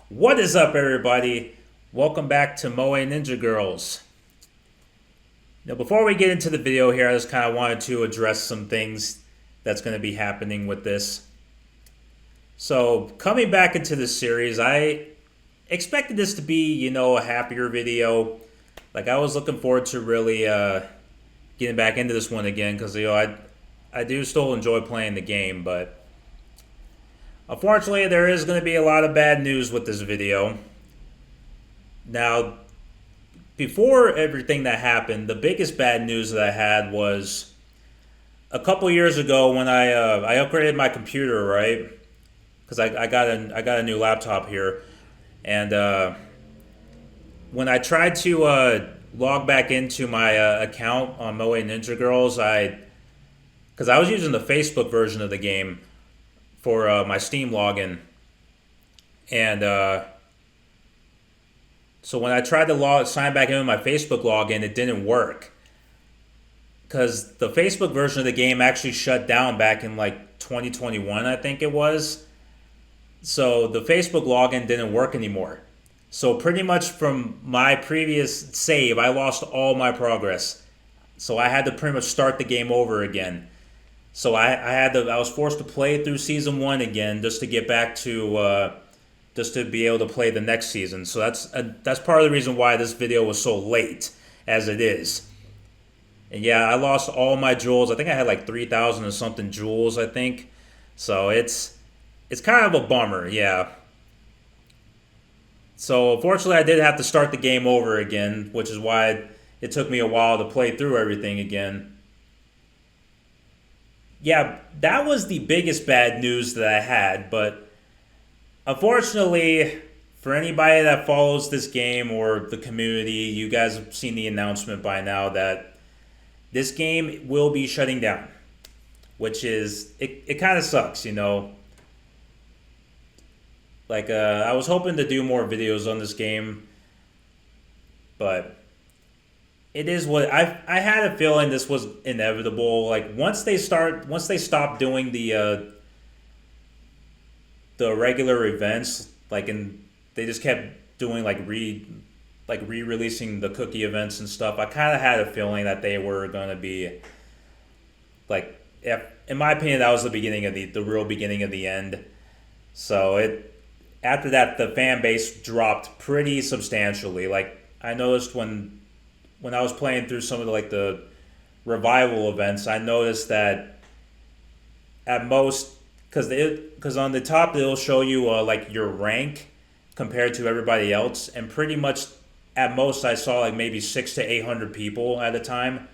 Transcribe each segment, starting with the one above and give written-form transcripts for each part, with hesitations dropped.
What is up, everybody? Welcome back to Moe Ninja Girls. Now, before we get into the video here, I just kind of wanted to address some things that's going to be happening with this. So, coming back into this series, I expected this to be, a happier video. Like, I was looking forward to really getting back into this one again because, I do still enjoy playing the game, but unfortunately, there is going to be a lot of bad news with this video. Now, before everything that happened, the biggest bad news that I had was a couple years ago when I upgraded my computer, right? Because I got a new laptop here, and when I tried to log back into my account on Moe Ninja Girls, because I was using the Facebook version of the game for my Steam login, and so when I tried to sign back in with my Facebook login, it didn't work because the Facebook version of the game actually shut down back in like 2021, I think it was. So the Facebook login didn't work anymore. So pretty much from my previous save, I lost all my progress. So I had to pretty much start the game over again. So I was forced to play through season 1 again just to get back to just to be able to play the next season. So that's part of the reason why this video was so late as it is. And yeah, I lost all my jewels. I think I had like 3,000 or something jewels, I think. So it's kind of a bummer, yeah. So unfortunately, I did have to start the game over again, which is why it took me a while to play through everything again. Yeah, that was the biggest bad news that I had, but unfortunately, for anybody that follows this game or the community, you guys have seen the announcement by now that this game will be shutting down, which is, it kind of sucks. Like, I was hoping to do more videos on this game, but it is what I had a feeling this was inevitable. Like once they stop doing the regular events, they just kept doing re-releasing the cookie events and stuff. I kind of had a feeling that they were going to be like, if, in my opinion, that was the beginning of the real beginning of the end. So it after that, the fan base dropped pretty substantially. Like I noticed when I was playing through some of the revival events, I noticed that at most, because on the top it'll show you like your rank compared to everybody else, and pretty much at most I saw like maybe 600 to 800 people at a time.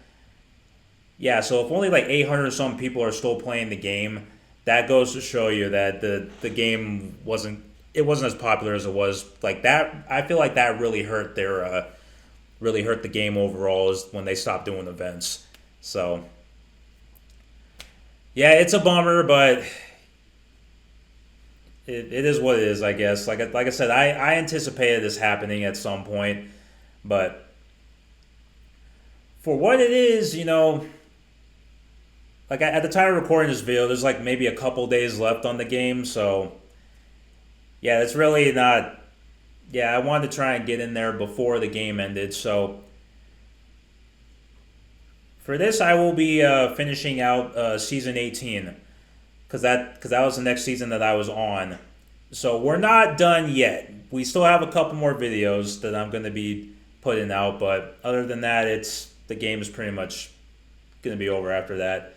Yeah, so if only like 800 or some people are still playing the game, that goes to show you that the game wasn't as popular as it was. Like that, I feel like that really hurt the game overall is when they stopped doing events. So yeah, it's a bummer, but it is what it is, I guess. Like I said, I anticipated this happening at some point, but for what it is, like at the time of recording this video, there's like maybe a couple days left on the game, so yeah, it's really not. Yeah, I wanted to try and get in there before the game ended, so for this, I will be finishing out season 18 because that was the next season that I was on. So we're not done yet. We still have a couple more videos that I'm going to be putting out, but other than that, it's the game is pretty much going to be over after that.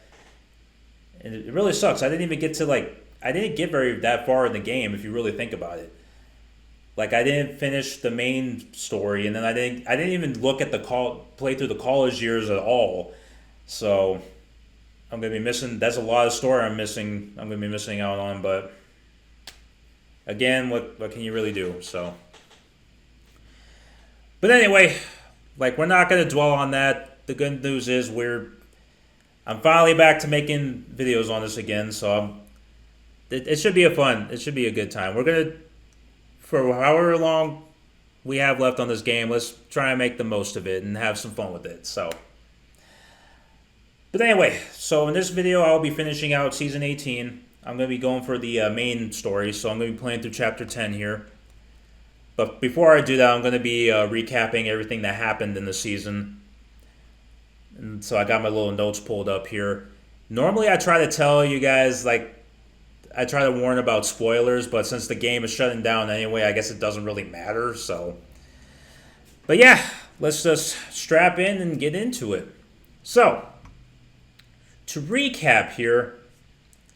And it really sucks. I didn't get very that far in the game if you really think about it. Like I didn't finish the main story, and then I didn't even look at play through the college years at all. So I'm gonna be missing. That's a lot of story I'm missing. I'm gonna be missing out on. But again, what can you really do? So, but anyway, like we're not gonna dwell on that. The good news is I'm finally back to making videos on this again. So it should be it should be a good time. We're gonna for however long we have left on this game, let's try and make the most of it and have some fun with it. So, but anyway, so in this video, I'll be finishing out season 18. I'm going to be going for the main story, so I'm going to be playing through chapter 10 here. But before I do that, I'm going to be recapping everything that happened in the season. And so I got my little notes pulled up here. Normally, I try to tell you guys, like, I try to warn about spoilers, but since the game is shutting down anyway, I guess it doesn't really matter. So, but yeah, let's just strap in and get into it. So, to recap here,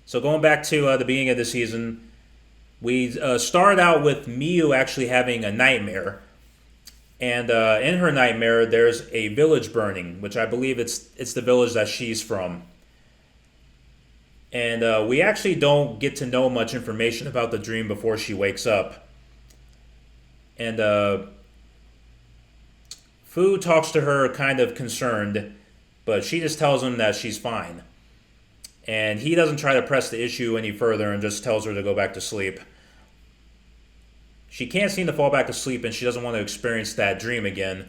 so going back to the beginning of the season, we started out with Miyu actually having a nightmare. And in her nightmare, there's a village burning, which I believe it's the village that she's from. And we actually don't get to know much information about the dream before she wakes up. And Fu talks to her kind of concerned, but she just tells him that she's fine. And he doesn't try to press the issue any further and just tells her to go back to sleep. She can't seem to fall back to sleep and she doesn't want to experience that dream again.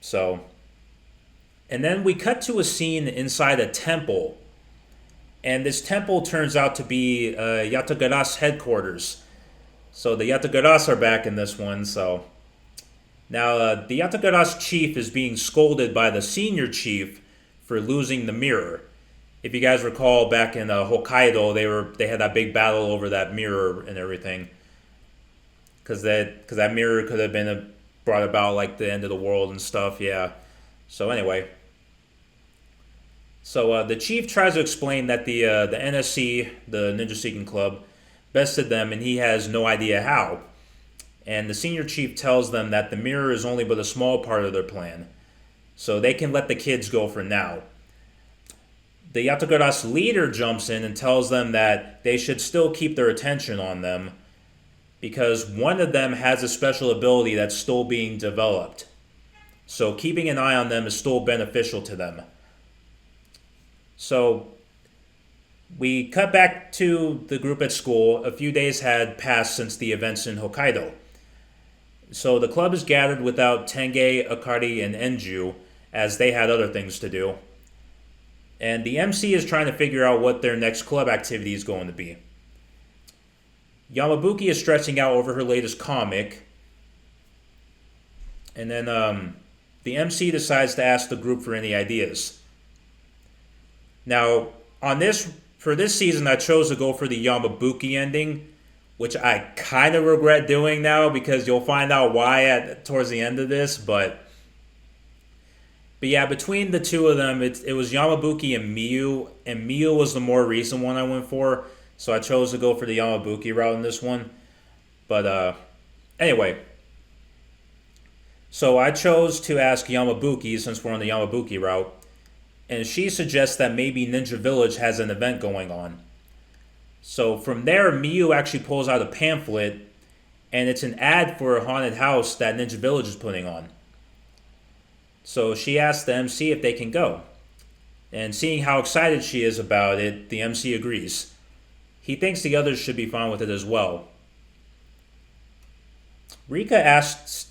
So, and then we cut to a scene inside a temple. And this temple turns out to be Yatagara's headquarters. So the Yatagaras are back in this one. So now the Yatagara's chief is being scolded by the senior chief for losing the mirror. If you guys recall, back in Hokkaido, they had that big battle over that mirror and everything. Because that mirror could have been brought about like the end of the world and stuff. Yeah. So anyway. So the chief tries to explain that the NSC, the Ninja Seeking Club, bested them and he has no idea how. And the senior chief tells them that the mirror is only but a small part of their plan. So they can let the kids go for now. The Yatagara's leader jumps in and tells them that they should still keep their attention on them because one of them has a special ability that's still being developed. So keeping an eye on them is still beneficial to them. So we cut back to the group at school. A few days had passed since the events in Hokkaido. So the club is gathered without Tenge, Akari, and Enju, as they had other things to do. And the MC is trying to figure out what their next club activity is going to be. Yamabuki is stressing out over her latest comic. And then the MC decides to ask the group for any ideas. Now, for this season, I chose to go for the Yamabuki ending, which I kind of regret doing now because you'll find out why towards the end of this. But yeah, between the two of them, it was Yamabuki and Miyu was the more recent one I went for. So I chose to go for the Yamabuki route in this one. But anyway, so I chose to ask Yamabuki since we're on the Yamabuki route. And she suggests that maybe Ninja Village has an event going on. So from there, Miyu actually pulls out a pamphlet, and it's an ad for a haunted house that Ninja Village is putting on. So she asks the MC if they can go. And seeing how excited she is about it, the MC agrees. He thinks the others should be fine with it as well. Rika asks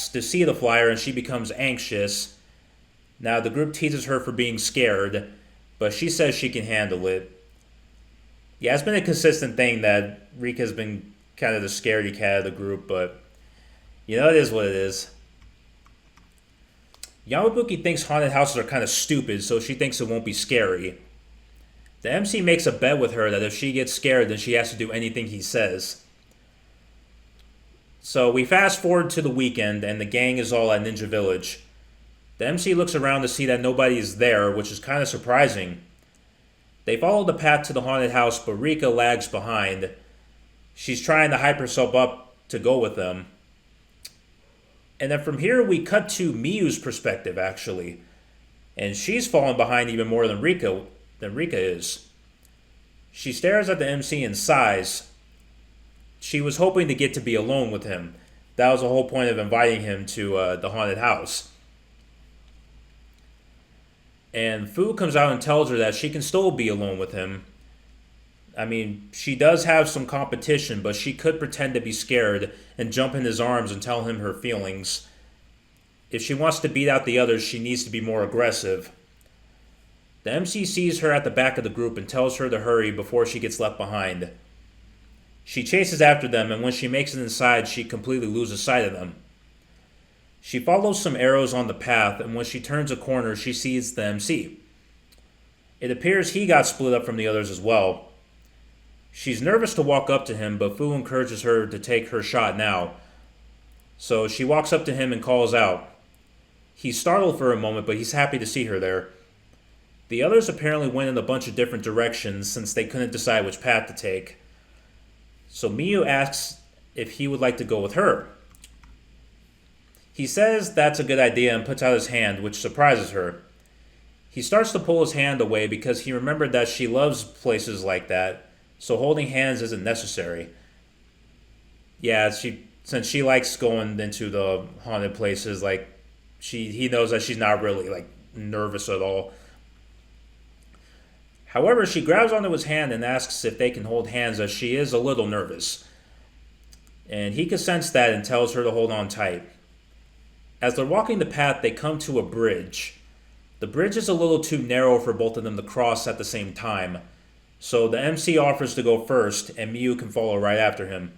to see the flyer, and she becomes anxious. Now, the group teases her for being scared, but she says she can handle it. Yeah, it's been a consistent thing that Rika's been kind of the scaredy cat of the group, but you know, it is what it is. Yamabuki thinks haunted houses are kind of stupid, so she thinks it won't be scary. The MC makes a bet with her that if she gets scared, then she has to do anything he says. So we fast forward to the weekend, and the gang is all at Ninja Village. The MC looks around to see that nobody is there, which is kind of surprising. They follow the path to the haunted house, but Rika lags behind. She's trying to hype herself up to go with them. And then from here, we cut to Miyu's perspective, actually. And she's fallen behind even more than Rika is. She stares at the MC and sighs. She was hoping to get to be alone with him. That was the whole point of inviting him to the haunted house. And Fu comes out and tells her that she can still be alone with him. I mean, she does have some competition, but she could pretend to be scared and jump in his arms and tell him her feelings. If she wants to beat out the others, she needs to be more aggressive. The MC sees her at the back of the group and tells her to hurry before she gets left behind. She chases after them, and when she makes it inside, she completely loses sight of them. She follows some arrows on the path, and when she turns a corner, she sees the MC. It appears he got split up from the others as well. She's nervous to walk up to him, but Fu encourages her to take her shot now. So she walks up to him and calls out. He's startled for a moment, but he's happy to see her there. The others apparently went in a bunch of different directions since they couldn't decide which path to take. So Miyu asks if he would like to go with her. He says that's a good idea and puts out his hand, which surprises her. He starts to pull his hand away because he remembered that she loves places like that, so holding hands isn't necessary. Yeah, since she likes going into the haunted places, he knows that she's not really nervous at all. However, she grabs onto his hand and asks if they can hold hands, as she is a little nervous. And he can sense that and tells her to hold on tight. As they're walking the path, they come to a bridge. The bridge is a little too narrow for both of them to cross at the same time, so the MC offers to go first, and Miyu can follow right after him.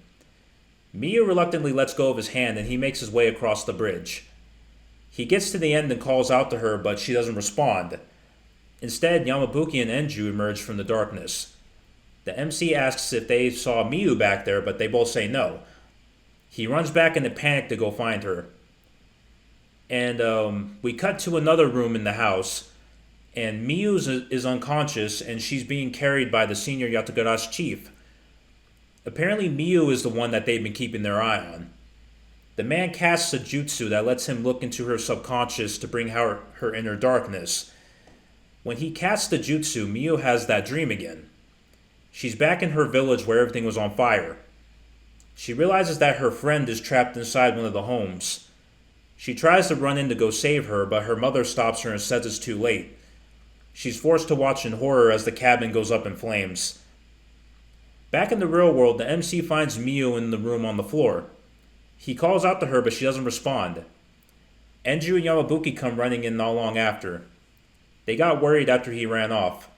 Miyu reluctantly lets go of his hand, and he makes his way across the bridge. He gets to the end and calls out to her, but she doesn't respond. Instead, Yamabuki and Enju emerge from the darkness. The MC asks if they saw Miyu back there, but they both say no. He runs back in a panic to go find her. And we cut to another room in the house, and Miyu is unconscious, and she's being carried by the senior Yatagarashi chief. Apparently Miyu is the one that they've been keeping their eye on. The man casts a jutsu that lets him look into her subconscious to bring out her inner darkness. When he casts the jutsu, Miyu has that dream again. She's back in her village where everything was on fire. She realizes that her friend is trapped inside one of the homes. She tries to run in to go save her, but her mother stops her and says it's too late. She's forced to watch in horror as the cabin goes up in flames. Back in the real world, the MC finds Miyu in the room on the floor. He calls out to her, but she doesn't respond. Enju and Yamabuki come running in not long after. They got worried after he ran off.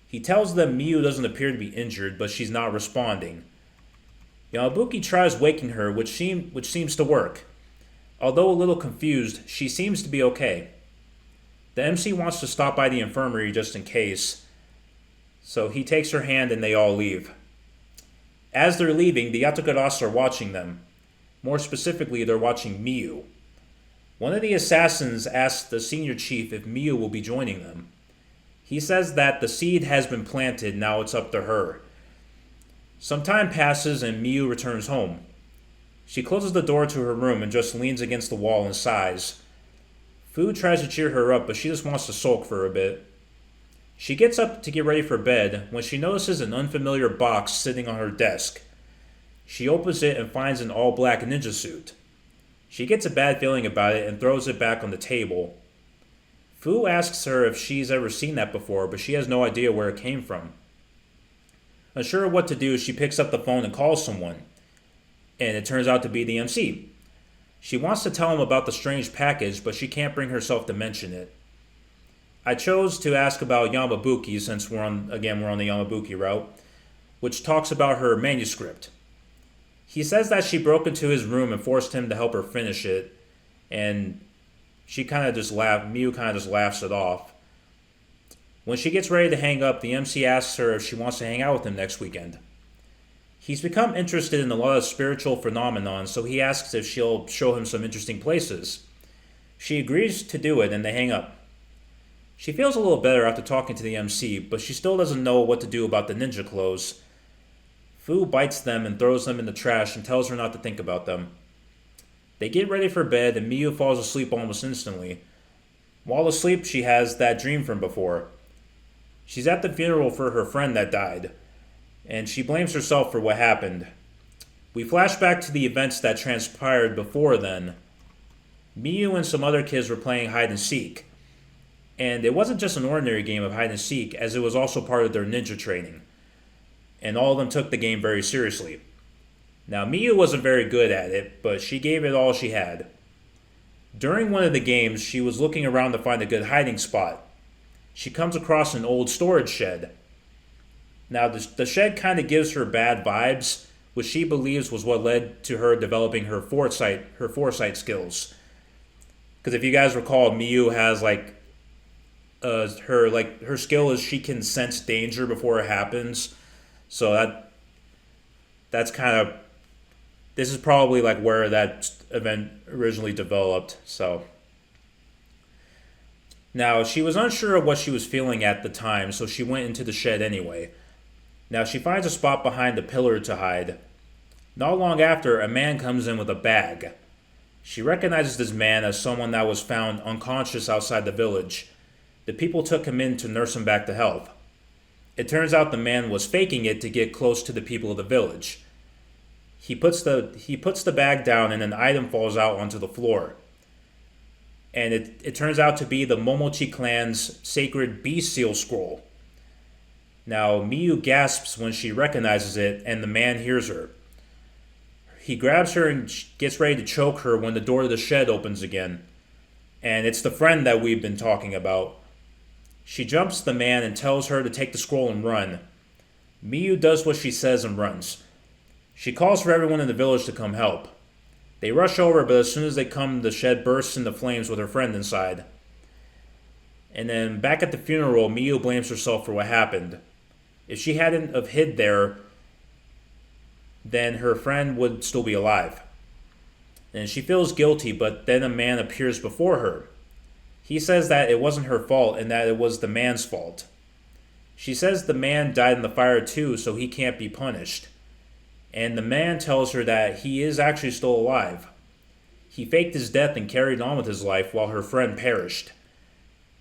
He tells them Miyu doesn't appear to be injured, but she's not responding. Yamabuki tries waking her, which seems to work. Although a little confused, she seems to be okay. The MC wants to stop by the infirmary just in case, so he takes her hand and they all leave. As they're leaving, the Yatagarashi are watching them. More specifically, they're watching Miyu. One of the assassins asks the senior chief if Miyu will be joining them. He says that the seed has been planted, now it's up to her. Some time passes and Miyu returns home. She closes the door to her room and just leans against the wall and sighs. Fu tries to cheer her up, but she just wants to sulk for a bit. She gets up to get ready for bed when she notices an unfamiliar box sitting on her desk. She opens it and finds an all-black ninja suit. She gets a bad feeling about it and throws it back on the table. Fu asks her if she's ever seen that before, but she has no idea where it came from. Unsure of what to do, she picks up the phone and calls someone. And it turns out to be the MC. She wants to tell him about the strange package, but she can't bring herself to mention it. I chose to ask about Yamabuki since we're on the Yamabuki route, which talks about her manuscript. He says that she broke into his room and forced him to help her finish it, and Miyu kind of just laughs it off. When she gets ready to hang up, the MC asks her if she wants to hang out with him next weekend. He's become interested in a lot of spiritual phenomena, so he asks if she'll show him some interesting places. She agrees to do it, and they hang up. She feels a little better after talking to the MC, but she still doesn't know what to do about the ninja clothes. Fu bites them and throws them in the trash and tells her not to think about them. They get ready for bed, and Miyu falls asleep almost instantly. While asleep, she has that dream from before. She's at the funeral for her friend that died, and she blames herself for what happened. We flash back to the events that transpired before then. Miyu and some other kids were playing hide and seek. And it wasn't just an ordinary game of hide and seek, as it was also part of their ninja training. And all of them took the game very seriously. Now, Miyu wasn't very good at it, but she gave it all she had. During one of the games, she was looking around to find a good hiding spot. She comes across an old storage shed. Now, the shed kind of gives her bad vibes, which she believes was what led to her developing her foresight skills. Because if you guys recall, Miyu has her skill is she can sense danger before it happens. So that's kind of, this is probably like where that event originally developed. So now she was unsure of what she was feeling at the time, so she went into the shed anyway. Now she finds a spot behind a pillar to hide. Not long after, a man comes in with a bag. She recognizes this man as someone that was found unconscious outside the village. The people took him in to nurse him back to health. It turns out the man was faking it to get close to the people of the village. He puts the bag down and an item falls out onto the floor. And it turns out to be the Momochi clan's sacred beast seal scroll. Now, Miyu gasps when she recognizes it, and the man hears her. He grabs her and gets ready to choke her when the door to the shed opens again. And it's the friend that we've been talking about. She jumps the man and tells her to take the scroll and run. Miyu does what she says and runs. She calls for everyone in the village to come help. They rush over, but as soon as they come, the shed bursts into flames with her friend inside. And then back at the funeral, Miyu blames herself for what happened. If she hadn't have hid there, then her friend would still be alive. And she feels guilty, but then a man appears before her. He says that it wasn't her fault and that it was the man's fault. She says the man died in the fire too, so he can't be punished. And the man tells her that he is actually still alive. He faked his death and carried on with his life while her friend perished.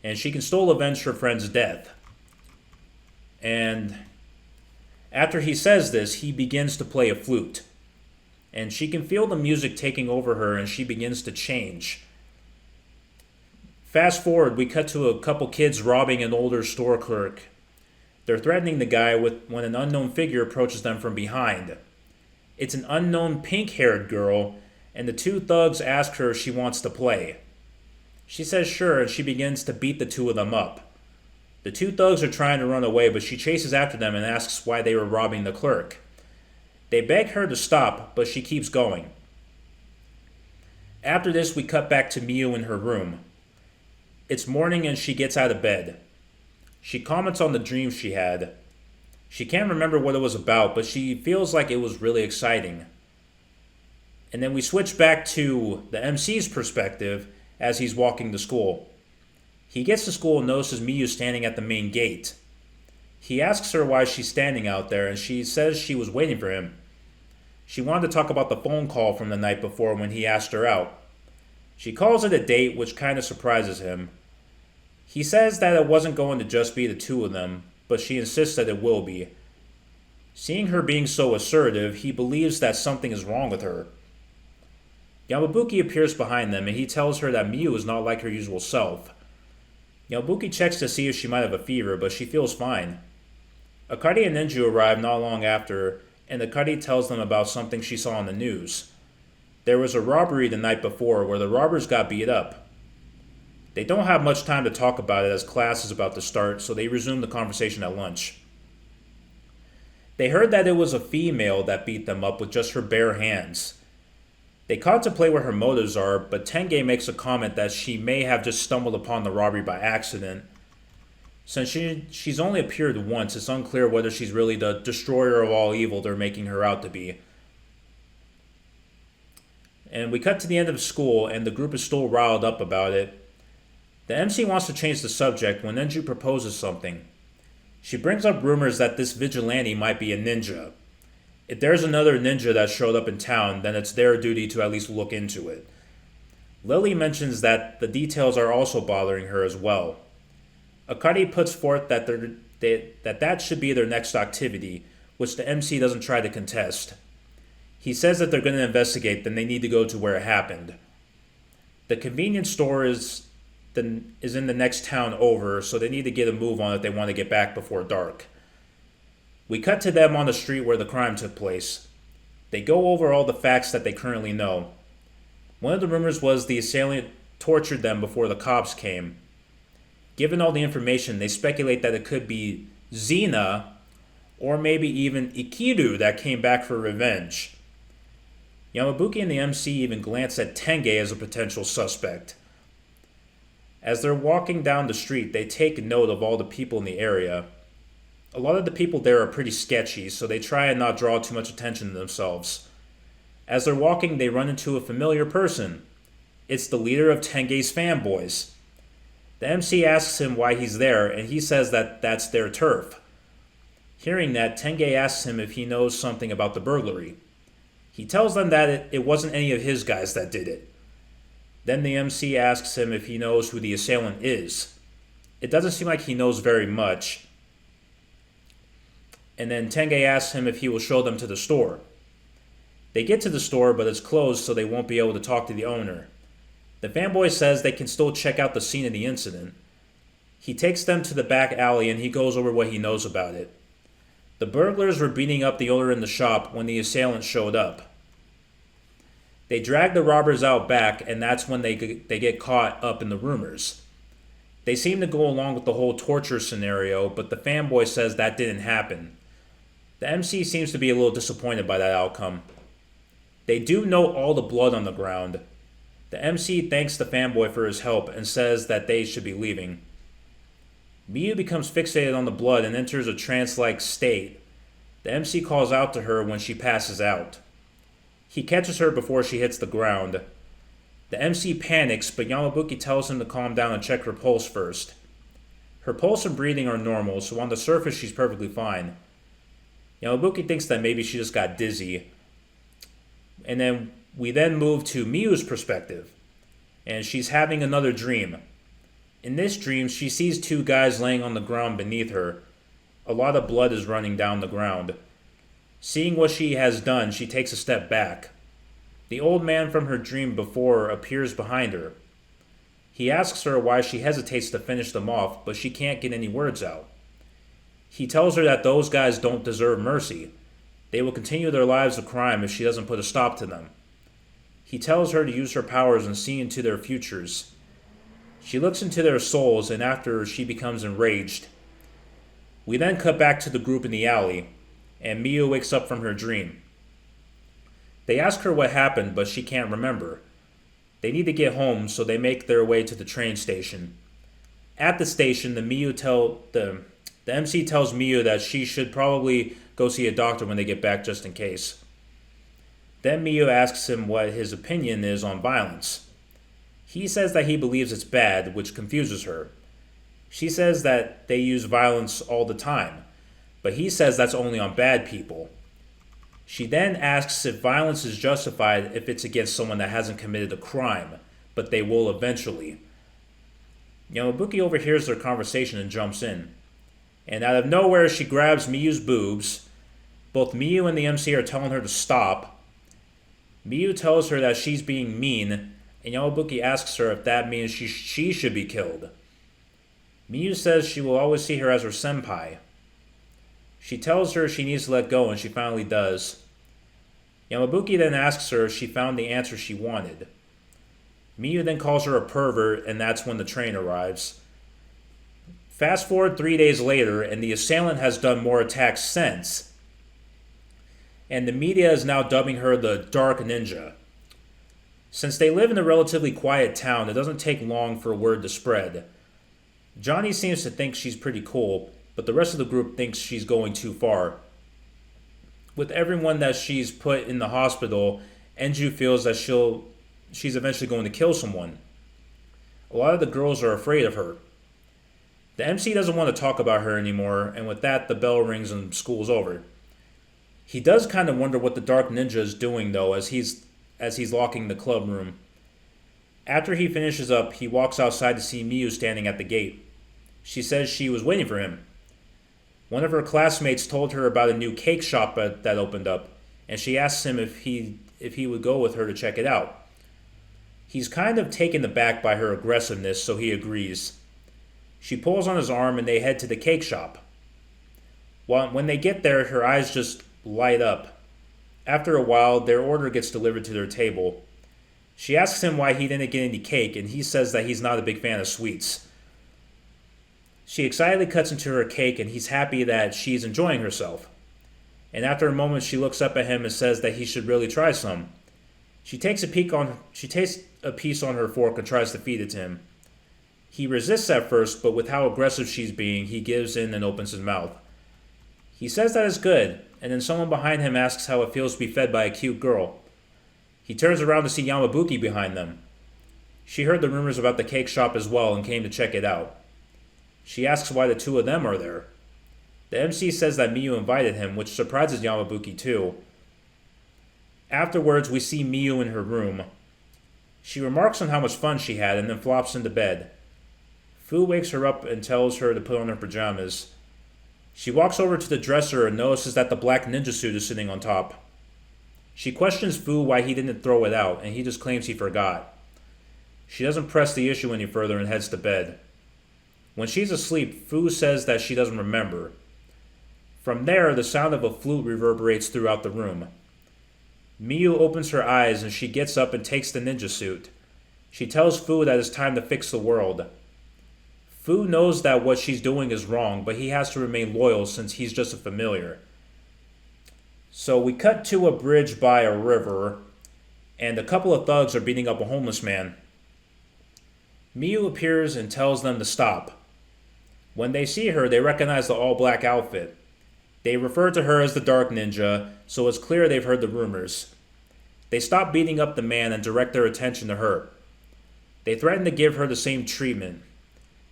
And she can still avenge her friend's death. And after he says this, he begins to play a flute. And she can feel the music taking over her and she begins to change. Fast forward, we cut to a couple kids robbing an older store clerk. They're threatening the guy when an unknown figure approaches them from behind. It's an unknown pink-haired girl, and the two thugs ask her if she wants to play. She says sure, and she begins to beat the two of them up. The two thugs are trying to run away, but she chases after them and asks why they were robbing the clerk. They beg her to stop, but she keeps going. After this, we cut back to Miyu in her room. It's morning and she gets out of bed. She comments on the dream she had. She can't remember what it was about, but she feels like it was really exciting. And then we switch back to the MC's perspective as he's walking to school. He gets to school and notices Miyu standing at the main gate. He asks her why she's standing out there, and she says she was waiting for him. She wanted to talk about the phone call from the night before when he asked her out. She calls it a date, which kind of surprises him. He says that it wasn't going to just be the two of them, but she insists that it will be. Seeing her being so assertive, he believes that something is wrong with her. Yamabuki appears behind them, and he tells her that Miyu is not like her usual self. Yamabuki checks to see if she might have a fever, but she feels fine. Akari and Ninju arrive not long after, and Akari tells them about something she saw on the news. There was a robbery the night before where the robbers got beat up. They don't have much time to talk about it as class is about to start, so they resume the conversation at lunch. They heard that it was a female that beat them up with just her bare hands. They contemplate what her motives are, but Tenge makes a comment that she may have just stumbled upon the robbery by accident. Since she's only appeared once, it's unclear whether she's really the destroyer of all evil they're making her out to be. And we cut to the end of school, and the group is still riled up about it. The MC wants to change the subject when Nenju proposes something. She brings up rumors that this vigilante might be a ninja. If there's another ninja that showed up in town, then it's their duty to at least look into it. Lily mentions that the details are also bothering her as well. Akari puts forth that that should be their next activity, which the MC doesn't try to contest. He says that they're going to investigate, then they need to go to where it happened. The convenience store is in the next town over, so they need to get a move on if they want to get back before dark. We cut to them on the street where the crime took place. They go over all the facts that they currently know. One of the rumors was the assailant tortured them before the cops came. Given all the information, they speculate that it could be Xena or maybe even Ikiru that came back for revenge. Yamabuki and the MC even glance at Tenge as a potential suspect. As they're walking down the street, they take note of all the people in the area. A lot of the people there are pretty sketchy, so they try and not draw too much attention to themselves. As they're walking, they run into a familiar person. It's the leader of Tenge's fanboys. The MC asks him why he's there, and he says that that's their turf. Hearing that, Tenge asks him if he knows something about the burglary. He tells them that it wasn't any of his guys that did it. Then the MC asks him if he knows who the assailant is. It doesn't seem like he knows very much. And then Tenge asks him if he will show them to the store. They get to the store, but it's closed, so they won't be able to talk to the owner. The fanboy says they can still check out the scene of the incident. He takes them to the back alley and he goes over what he knows about it. The burglars were beating up the owner in the shop when the assailant showed up. They drag the robbers out back, and that's when they get caught up in the rumors. They seem to go along with the whole torture scenario, but the fanboy says that didn't happen. The MC seems to be a little disappointed by that outcome. They do note all the blood on the ground. The MC thanks the fanboy for his help and says that they should be leaving. Miyu becomes fixated on the blood and enters a trance-like state. The MC calls out to her when she passes out. He catches her before she hits the ground. The MC panics, but Yamabuki tells him to calm down and check her pulse first. Her pulse and breathing are normal, so on the surface she's perfectly fine. Yamabuki thinks that maybe she just got dizzy. And then we move to Miyu's perspective, and she's having another dream. In this dream, she sees two guys laying on the ground beneath her. A lot of blood is running down the ground. Seeing what she has done, she takes a step back. The old man from her dream before appears behind her. He asks her why she hesitates to finish them off, but she can't get any words out. He tells her that those guys don't deserve mercy. They will continue their lives of crime if she doesn't put a stop to them. He tells her to use her powers and see into their futures. She looks into their souls, and after she becomes enraged. We then cut back to the group in the alley, and Miyu wakes up from her dream. They ask her what happened, but she can't remember. They need to get home, so they make their way to the train station. At the station, the MC tells Miyu that she should probably go see a doctor when they get back just in case. Then Miyu asks him what his opinion is on violence. He says that he believes it's bad, which confuses her. She says that they use violence all the time, but he says that's only on bad people. She then asks if violence is justified if it's against someone that hasn't committed a crime, but they will eventually. Yamabuki overhears their conversation and jumps in. And out of nowhere, she grabs Miyu's boobs. Both Miyu and the MC are telling her to stop. Miyu tells her that she's being mean, and Yamabuki asks her if that means she should be killed. Miyu says she will always see her as her senpai. She tells her she needs to let go, and she finally does. Yamabuki then asks her if she found the answer she wanted. Miyu then calls her a pervert, and that's when the train arrives. Fast forward 3 days later, and the assailant has done more attacks since. And the media is now dubbing her the Dark Ninja. Since they live in a relatively quiet town, it doesn't take long for word to spread. Johnny seems to think she's pretty cool, but the rest of the group thinks she's going too far. With everyone that she's put in the hospital, Enju feels that she's eventually going to kill someone. A lot of the girls are afraid of her. The MC doesn't want to talk about her anymore, and with that, the bell rings and school's over. He does kind of wonder what the Dark Ninja is doing, though, as he's locking the club room. After he finishes up, he walks outside to see Miyu standing at the gate. She says she was waiting for him. One of her classmates told her about a new cake shop that opened up, and she asks him if he would go with her to check it out. He's kind of taken aback by her aggressiveness, so he agrees. She pulls on his arm and they head to the cake shop. When they get there, her eyes just light up. After a while, their order gets delivered to their table. She asks him why he didn't get any cake, and he says that he's not a big fan of sweets. She excitedly cuts into her cake and he's happy that she's enjoying herself. And after a moment she looks up at him and says that he should really try some. She takes a piece on her fork and tries to feed it to him. He resists at first, but with how aggressive she's being, he gives in and opens his mouth. He says that it's good, and then someone behind him asks how it feels to be fed by a cute girl. He turns around to see Yamabuki behind them. She heard the rumors about the cake shop as well and came to check it out. She asks why the two of them are there. The MC says that Miyu invited him, which surprises Yamabuki too. Afterwards, we see Miyu in her room. She remarks on how much fun she had and then flops into bed. Fu wakes her up and tells her to put on her pajamas. She walks over to the dresser and notices that the black ninja suit is sitting on top. She questions Fu why he didn't throw it out, and he just claims he forgot. She doesn't press the issue any further and heads to bed. When she's asleep, Fu says that she doesn't remember. From there, the sound of a flute reverberates throughout the room. Miyu opens her eyes and she gets up and takes the ninja suit. She tells Fu that it's time to fix the world. Fu knows that what she's doing is wrong, but he has to remain loyal since he's just a familiar. So we cut to a bridge by a river, and a couple of thugs are beating up a homeless man. Miyu appears and tells them to stop. When they see her, they recognize the all-black outfit. They refer to her as the Dark Ninja, so it's clear they've heard the rumors. They stop beating up the man and direct their attention to her. They threaten to give her the same treatment.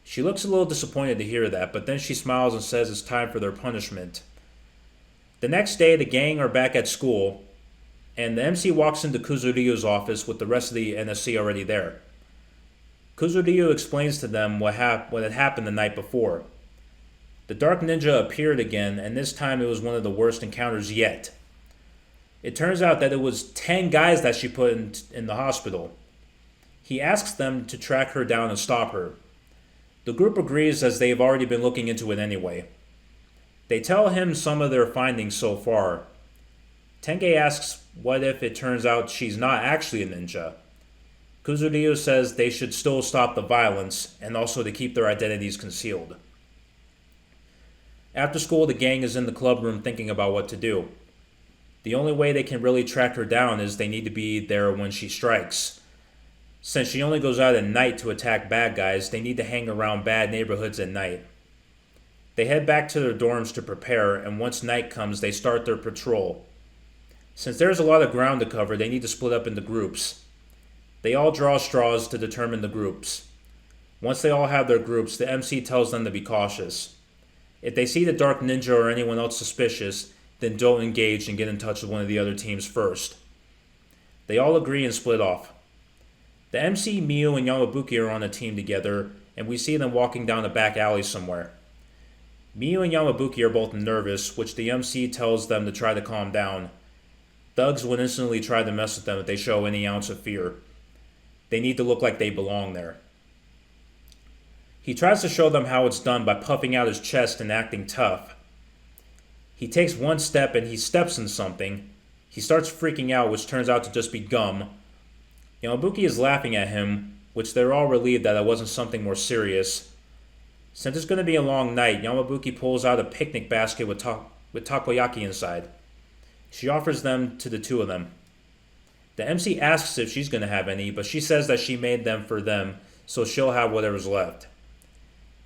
She looks a little disappointed to hear that, but then she smiles and says it's time for their punishment. The next day, the gang are back at school, and the MC walks into Kuzuryu's office with the rest of the NSC already there. Kuzuryu explains to them what had happened the night before. The Dark Ninja appeared again, and this time it was one of the worst encounters yet. It turns out that it was 10 guys that she put in the hospital. He asks them to track her down and stop her. The group agrees as they've already been looking into it anyway. They tell him some of their findings so far. Tenge asks what if it turns out she's not actually a ninja. Kuzuryu says they should still stop the violence and also to keep their identities concealed. After school, the gang is in the club room thinking about what to do. The only way they can really track her down is they need to be there when she strikes. Since she only goes out at night to attack bad guys, they need to hang around bad neighborhoods at night. They head back to their dorms to prepare, and once night comes, they start their patrol. Since there's a lot of ground to cover, they need to split up into groups. They all draw straws to determine the groups. Once they all have their groups, the MC tells them to be cautious. If they see the Dark Ninja or anyone else suspicious, then don't engage and get in touch with one of the other teams first. They all agree and split off. The MC, Miyu, and Yamabuki are on a team together, and we see them walking down a back alley somewhere. Miyu and Yamabuki are both nervous, which the MC tells them to try to calm down. Thugs would instantly try to mess with them if they show any ounce of fear. They need to look like they belong there. He tries to show them how it's done by puffing out his chest and acting tough. He takes one step and he steps in something. He starts freaking out, which turns out to just be gum. Yamabuki is laughing at him, which they're all relieved that it wasn't something more serious. Since it's going to be a long night, Yamabuki pulls out a picnic basket with takoyaki inside. She offers them to the two of them. The MC asks if she's going to have any, but she says that she made them for them, so she'll have whatever's left.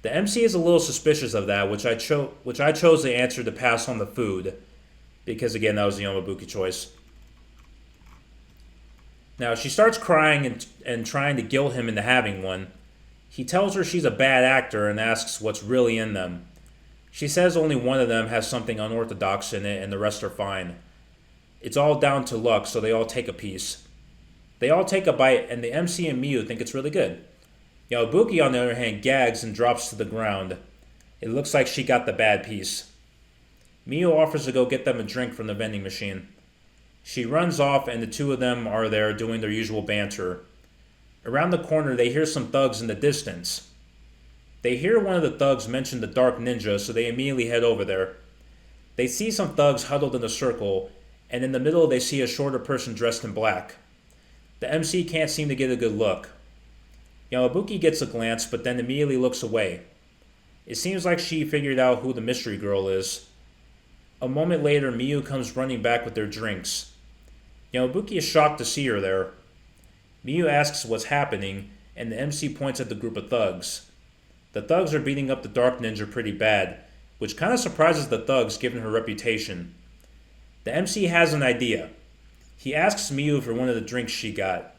The MC is a little suspicious of that, which I chose the answer to pass on the food, because again, that was the Yamabuki choice. Now, she starts crying and trying to guilt him into having one. He tells her she's a bad actor and asks what's really in them. She says only one of them has something unorthodox in it and the rest are fine. It's all down to luck, so they all take a piece. They all take a bite, and the MC and Miyu think it's really good. Yamabuki, on the other hand, gags and drops to the ground. It looks like she got the bad piece. Miyu offers to go get them a drink from the vending machine. She runs off, and the two of them are there doing their usual banter. Around the corner, they hear some thugs in the distance. They hear one of the thugs mention the Dark Ninja, so they immediately head over there. They see some thugs huddled in a circle, and in the middle they see a shorter person dressed in black. The MC can't seem to get a good look. Yamabuki gets a glance, but then immediately looks away. It seems like she figured out who the mystery girl is. A moment later, Miyu comes running back with their drinks. Yamabuki is shocked to see her there. Miyu asks what's happening, and the MC points at the group of thugs. The thugs are beating up the Dark Ninja pretty bad, which kind of surprises the thugs given her reputation. The MC has an idea. He asks Miyu for one of the drinks she got.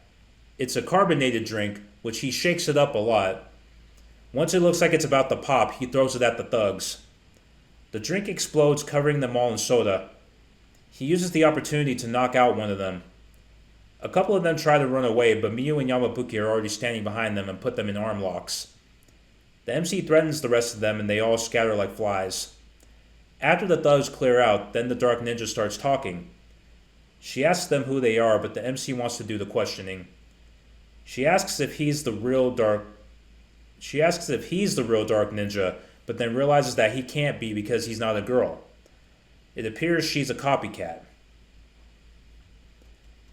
It's a carbonated drink, which he shakes it up a lot. Once it looks like it's about to pop, he throws it at the thugs. The drink explodes, covering them all in soda. He uses the opportunity to knock out one of them. A couple of them try to run away, but Miyu and Yamabuki are already standing behind them and put them in arm locks. The MC threatens the rest of them and they all scatter like flies. After the thugs clear out, then the Dark Ninja starts talking. She asks them who they are, but the MC wants to do the questioning. She asks if he's the real Dark Ninja, but then realizes that he can't be because he's not a girl. It appears she's a copycat.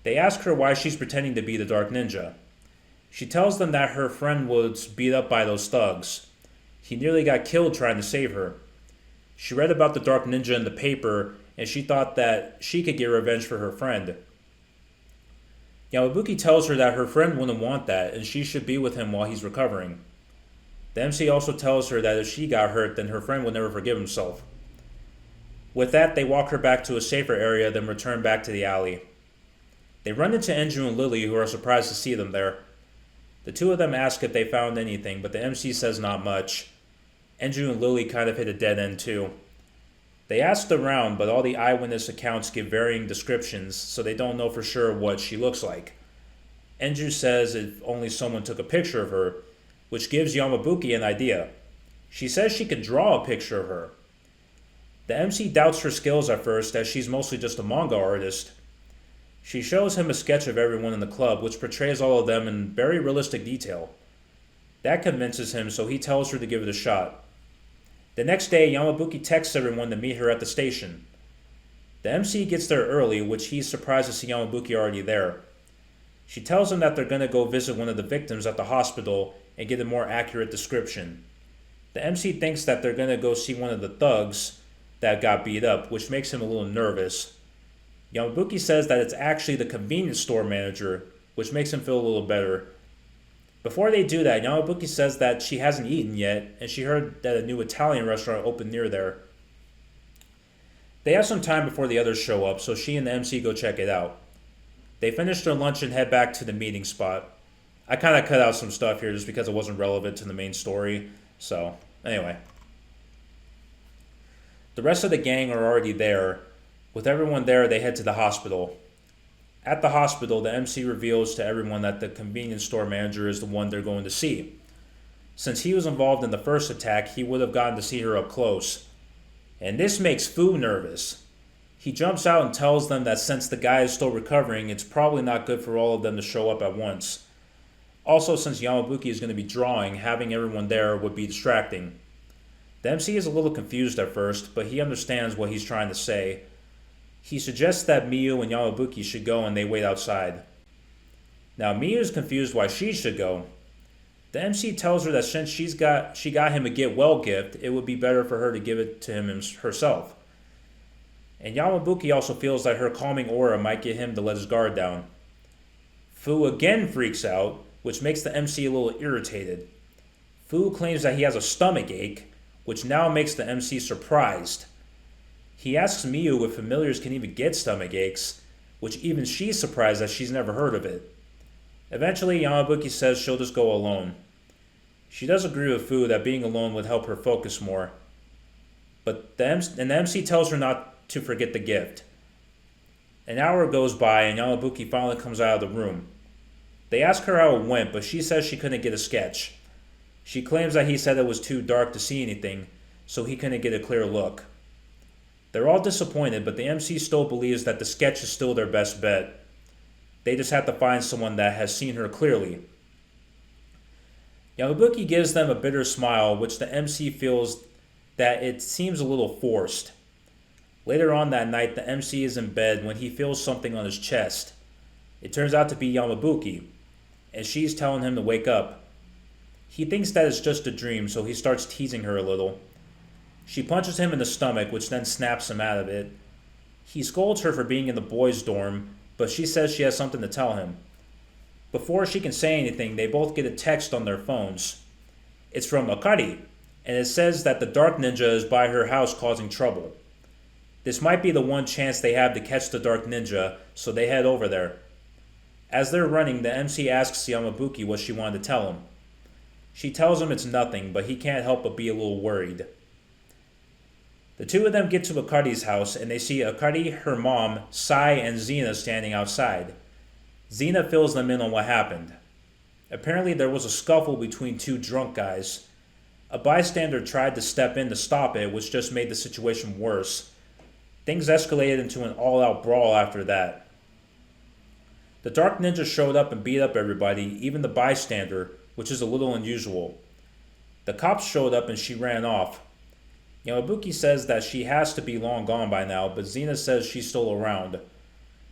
They ask her why she's pretending to be the Dark Ninja. She tells them that her friend was beat up by those thugs. He nearly got killed trying to save her. She read about the Dark Ninja in the paper, and she thought that she could get revenge for her friend. Yamabuki tells her that her friend wouldn't want that, and she should be with him while he's recovering. The MC also tells her that if she got hurt, then her friend would never forgive himself. With that, they walk her back to a safer area, then return back to the alley. They run into Enju and Lily, who are surprised to see them there. The two of them ask if they found anything, but the MC says not much. Enju and Lily kind of hit a dead end too. They asked around, but all the eyewitness accounts give varying descriptions, so they don't know for sure what she looks like. Enju says if only someone took a picture of her, which gives Yamabuki an idea. She says she could draw a picture of her. The MC doubts her skills at first, as she's mostly just a manga artist. She shows him a sketch of everyone in the club, which portrays all of them in very realistic detail. That convinces him, so he tells her to give it a shot. The next day, Yamabuki texts everyone to meet her at the station. The MC gets there early, which he's surprised to see Yamabuki already there. She tells him that they're going to go visit one of the victims at the hospital and get a more accurate description. The MC thinks that they're going to go see one of the thugs that got beat up, which makes him a little nervous. Yamabuki says that it's actually the convenience store manager, which makes him feel a little better. Before they do that, Yamabuki says that she hasn't eaten yet, and she heard that a new Italian restaurant opened near there. They have some time before the others show up, so she and the MC go check it out. They finish their lunch and head back to the meeting spot. I kind of cut out some stuff here just because it wasn't relevant to the main story, so anyway. The rest of the gang are already there. With everyone there, they head to the hospital. At the hospital, the MC reveals to everyone that the convenience store manager is the one they're going to see. Since he was involved in the first attack, he would have gotten to see her up close. And this makes Fu nervous. He jumps out and tells them that since the guy is still recovering, it's probably not good for all of them to show up at once. Also, since Yamabuki is going to be drawing, having everyone there would be distracting. The MC is a little confused at first, but he understands what he's trying to say. He suggests that Miyu and Yamabuki should go and they wait outside. Now Miyu is confused why she should go. The MC tells her that since she got him a get well gift, it would be better for her to give it to him herself. And Yamabuki also feels that her calming aura might get him to let his guard down. Fu again freaks out, which makes the MC a little irritated. Fu claims that he has a stomach ache, which now makes the MC surprised. He asks Miyu if familiars can even get stomach aches, which even she's surprised that she's never heard of it. Eventually, Yamabuki says she'll just go alone. She does agree with Fu that being alone would help her focus more. But the MC tells her not to forget the gift. An hour goes by and Yamabuki finally comes out of the room. They ask her how it went, but she says she couldn't get a sketch. She claims that he said it was too dark to see anything, so he couldn't get a clear look. They're all disappointed, but the MC still believes that the sketch is still their best bet. They just have to find someone that has seen her clearly. Yamabuki gives them a bitter smile, which the MC feels that it seems a little forced. Later on that night, the MC is in bed when he feels something on his chest. It turns out to be Yamabuki, and she's telling him to wake up. He thinks that it's just a dream, so he starts teasing her a little. She punches him in the stomach, which then snaps him out of it. He scolds her for being in the boys' dorm, but she says she has something to tell him. Before she can say anything, they both get a text on their phones. It's from Akari, and it says that the Dark Ninja is by her house causing trouble. This might be the one chance they have to catch the Dark Ninja, so they head over there. As they're running, the MC asks Yamabuki what she wanted to tell him. She tells him it's nothing, but he can't help but be a little worried. The two of them get to Akari's house, and they see Akari, her mom, Sai, and Xena standing outside. Xena fills them in on what happened. Apparently there was a scuffle between two drunk guys. A bystander tried to step in to stop it, which just made the situation worse. Things escalated into an all-out brawl after that. The Dark Ninja showed up and beat up everybody, even the bystander, which is a little unusual. The cops showed up and she ran off. Yamabuki says that she has to be long gone by now, but Xena says she's still around.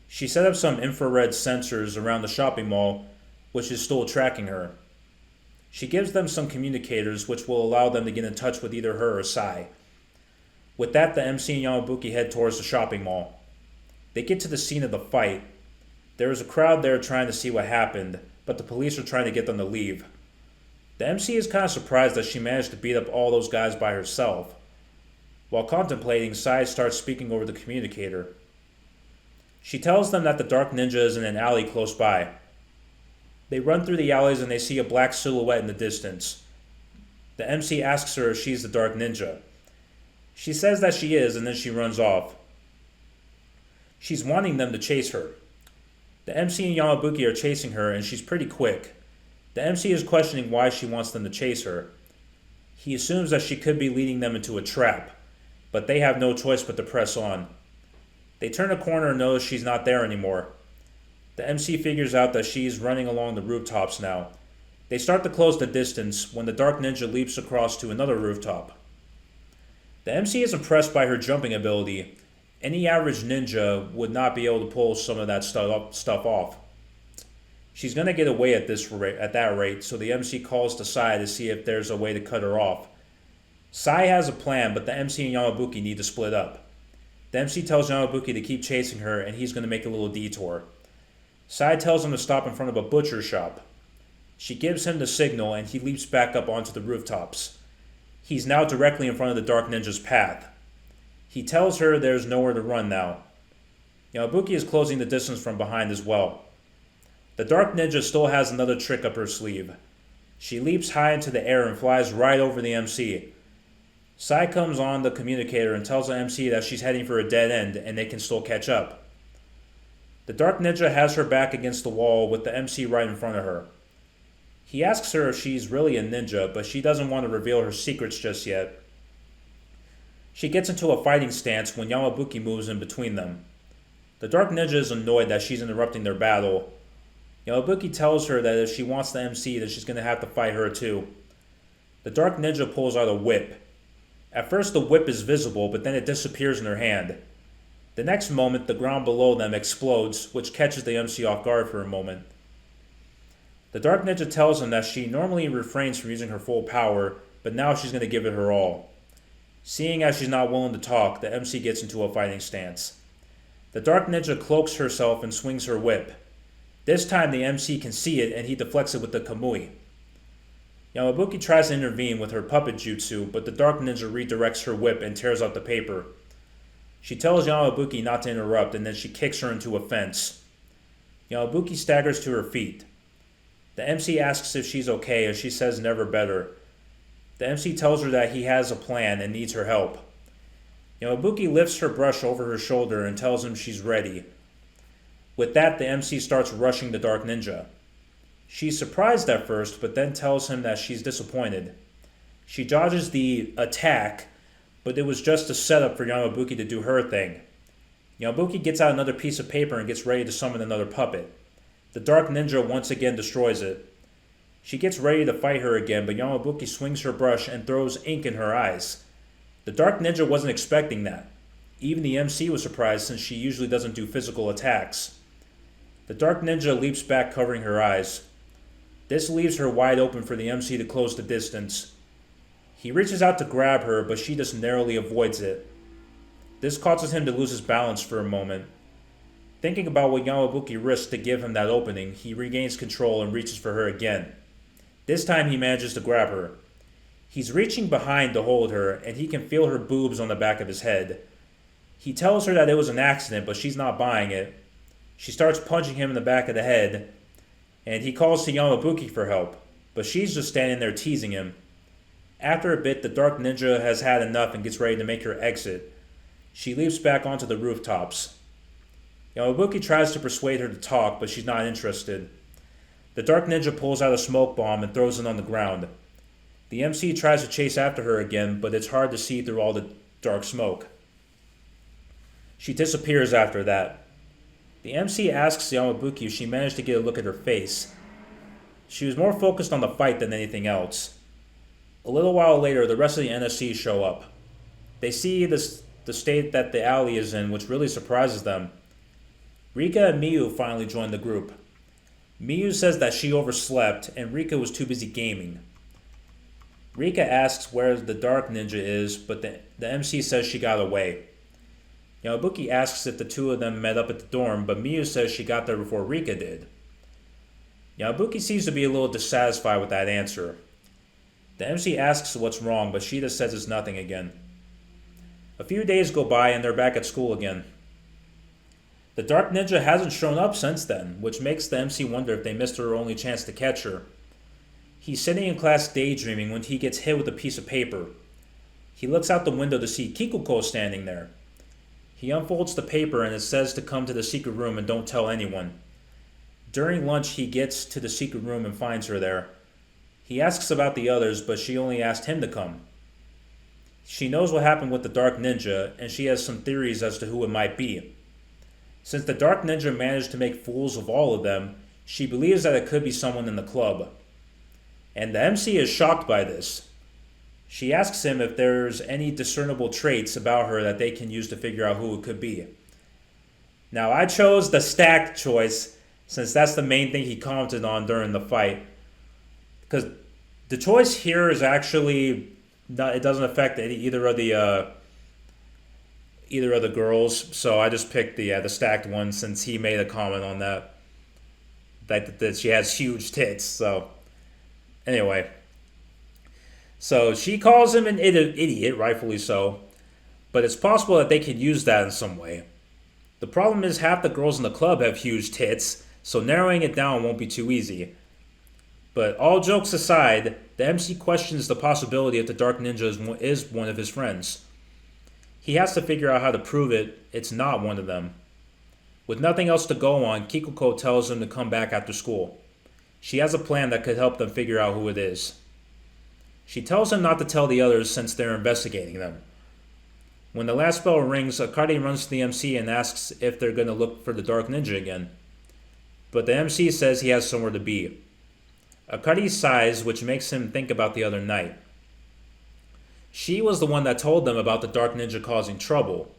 She set up some infrared sensors around the shopping mall, which is still tracking her. She gives them some communicators which will allow them to get in touch with either her or Sai. With that, the MC and Yamabuki head towards the shopping mall. They get to the scene of the fight. There is a crowd there trying to see what happened, but the police are trying to get them to leave. The MC is kind of surprised that she managed to beat up all those guys by herself. While contemplating, Sai starts speaking over the communicator. She tells them that the Dark Ninja is in an alley close by. They run through the alleys and they see a black silhouette in the distance. The MC asks her if she's the Dark Ninja. She says that she is, and then she runs off. She's wanting them to chase her. The MC and Yamabuki are chasing her, and she's pretty quick. The MC is questioning why she wants them to chase her. He assumes that she could be leading them into a trap, but they have no choice but to press on. They turn a corner and notice she's not there anymore. The MC figures out that she's running along the rooftops now. They start to close the distance when the Dark Ninja leaps across to another rooftop. The MC is impressed by her jumping ability. Any average ninja would not be able to pull some of that stuff off. She's going to get away at that rate, so the MC calls to Sai to see if there's a way to cut her off. Sai has a plan, but the MC and Yamabuki need to split up. The MC tells Yamabuki to keep chasing her, and he's going to make a little detour. Sai tells him to stop in front of a butcher shop. She gives him the signal, and he leaps back up onto the rooftops. He's now directly in front of the Dark Ninja's path. He tells her there's nowhere to run now. Yamabuki is closing the distance from behind as well. The Dark Ninja still has another trick up her sleeve. She leaps high into the air and flies right over the MC. Sai comes on the communicator and tells the MC that she's heading for a dead end and they can still catch up. The Dark Ninja has her back against the wall with the MC right in front of her. He asks her if she's really a ninja, but she doesn't want to reveal her secrets just yet. She gets into a fighting stance when Yamabuki moves in between them. The Dark Ninja is annoyed that she's interrupting their battle. Yamabuki tells her that if she wants the MC, then she's going to have to fight her too. The Dark Ninja pulls out a whip. At first the whip is visible, but then it disappears in her hand. The next moment, the ground below them explodes, which catches the MC off guard for a moment. The Dark Ninja tells him that she normally refrains from using her full power, but now she's going to give it her all. Seeing as she's not willing to talk, the MC gets into a fighting stance. The Dark Ninja cloaks herself and swings her whip. This time the MC can see it and he deflects it with the Kamui. Yamabuki tries to intervene with her puppet jutsu, but the Dark Ninja redirects her whip and tears out the paper. She tells Yamabuki not to interrupt and then she kicks her into a fence. Yamabuki staggers to her feet. The MC asks if she's okay and she says never better. The MC tells her that he has a plan and needs her help. Yamabuki lifts her brush over her shoulder and tells him she's ready. With that, the MC starts rushing the Dark Ninja. She's surprised at first, but then tells him that she's disappointed. She dodges the attack, but it was just a setup for Yamabuki to do her thing. Yamabuki gets out another piece of paper and gets ready to summon another puppet. The Dark Ninja once again destroys it. She gets ready to fight her again, but Yamabuki swings her brush and throws ink in her eyes. The Dark Ninja wasn't expecting that. Even the MC was surprised since she usually doesn't do physical attacks. The Dark Ninja leaps back covering her eyes. This leaves her wide open for the MC to close the distance. He reaches out to grab her, but she just narrowly avoids it. This causes him to lose his balance for a moment. Thinking about what Yamabuki risked to give him that opening, he regains control and reaches for her again. This time he manages to grab her. He's reaching behind to hold her, and he can feel her boobs on the back of his head. He tells her that it was an accident, but she's not buying it. She starts punching him in the back of the head, and he calls to Yamabuki for help, but she's just standing there teasing him. After a bit, the Dark Ninja has had enough and gets ready to make her exit. She leaps back onto the rooftops. Yamabuki tries to persuade her to talk, but she's not interested. The Dark Ninja pulls out a smoke bomb and throws it on the ground. The MC tries to chase after her again, but it's hard to see through all the dark smoke. She disappears after that. The MC asks Yamabuki if she managed to get a look at her face. She was more focused on the fight than anything else. A little while later, the rest of the NSC show up. They see the state that the alley is in, which really surprises them. Rika and Miyu finally join the group. Miyu says that she overslept and Rika was too busy gaming. Rika asks where the Dark Ninja is, but the MC says she got away. Yamabuki asks if the two of them met up at the dorm, but Miyu says she got there before Rika did. Yamabuki seems to be a little dissatisfied with that answer. The MC asks what's wrong, but she just says it's nothing again. A few days go by and they're back at school again. The Dark Ninja hasn't shown up since then, which makes the MC wonder if they missed her only chance to catch her. He's sitting in class daydreaming when he gets hit with a piece of paper. He looks out the window to see Kikuko standing there. He unfolds the paper and it says to come to the secret room and don't tell anyone. During lunch, he gets to the secret room and finds her there. He asks about the others, but she only asked him to come. She knows what happened with the Dark Ninja, and she has some theories as to who it might be. Since the Dark Ninja managed to make fools of all of them, she believes that it could be someone in the club. And the MC is shocked by this. She asks him if there's any discernible traits about her that they can use to figure out who it could be. Now, I chose the stacked choice, since that's the main thing he commented on during the fight. Because the choice here is actually, it doesn't affect either of the girls, so I just picked the stacked one since he made a comment on that she has huge tits. So anyway, so she calls him an idiot, rightfully so, but it's possible that they could use that in some way. The problem is half the girls in the club have huge tits, so narrowing it down won't be too easy. But all jokes aside, the MC questions the possibility if the Dark Ninja is one of his friends. He has to figure out how to prove it's not one of them. With nothing else to go on, Kikuko tells him to come back after school. She has a plan that could help them figure out who it is. She tells him not to tell the others since they're investigating them. When the last bell rings, Akari runs to the MC and asks if they're going to look for the Dark Ninja again. But the MC says he has somewhere to be. Akari sighs, which makes him think about the other night. She was the one that told them about the Dark Ninja causing trouble.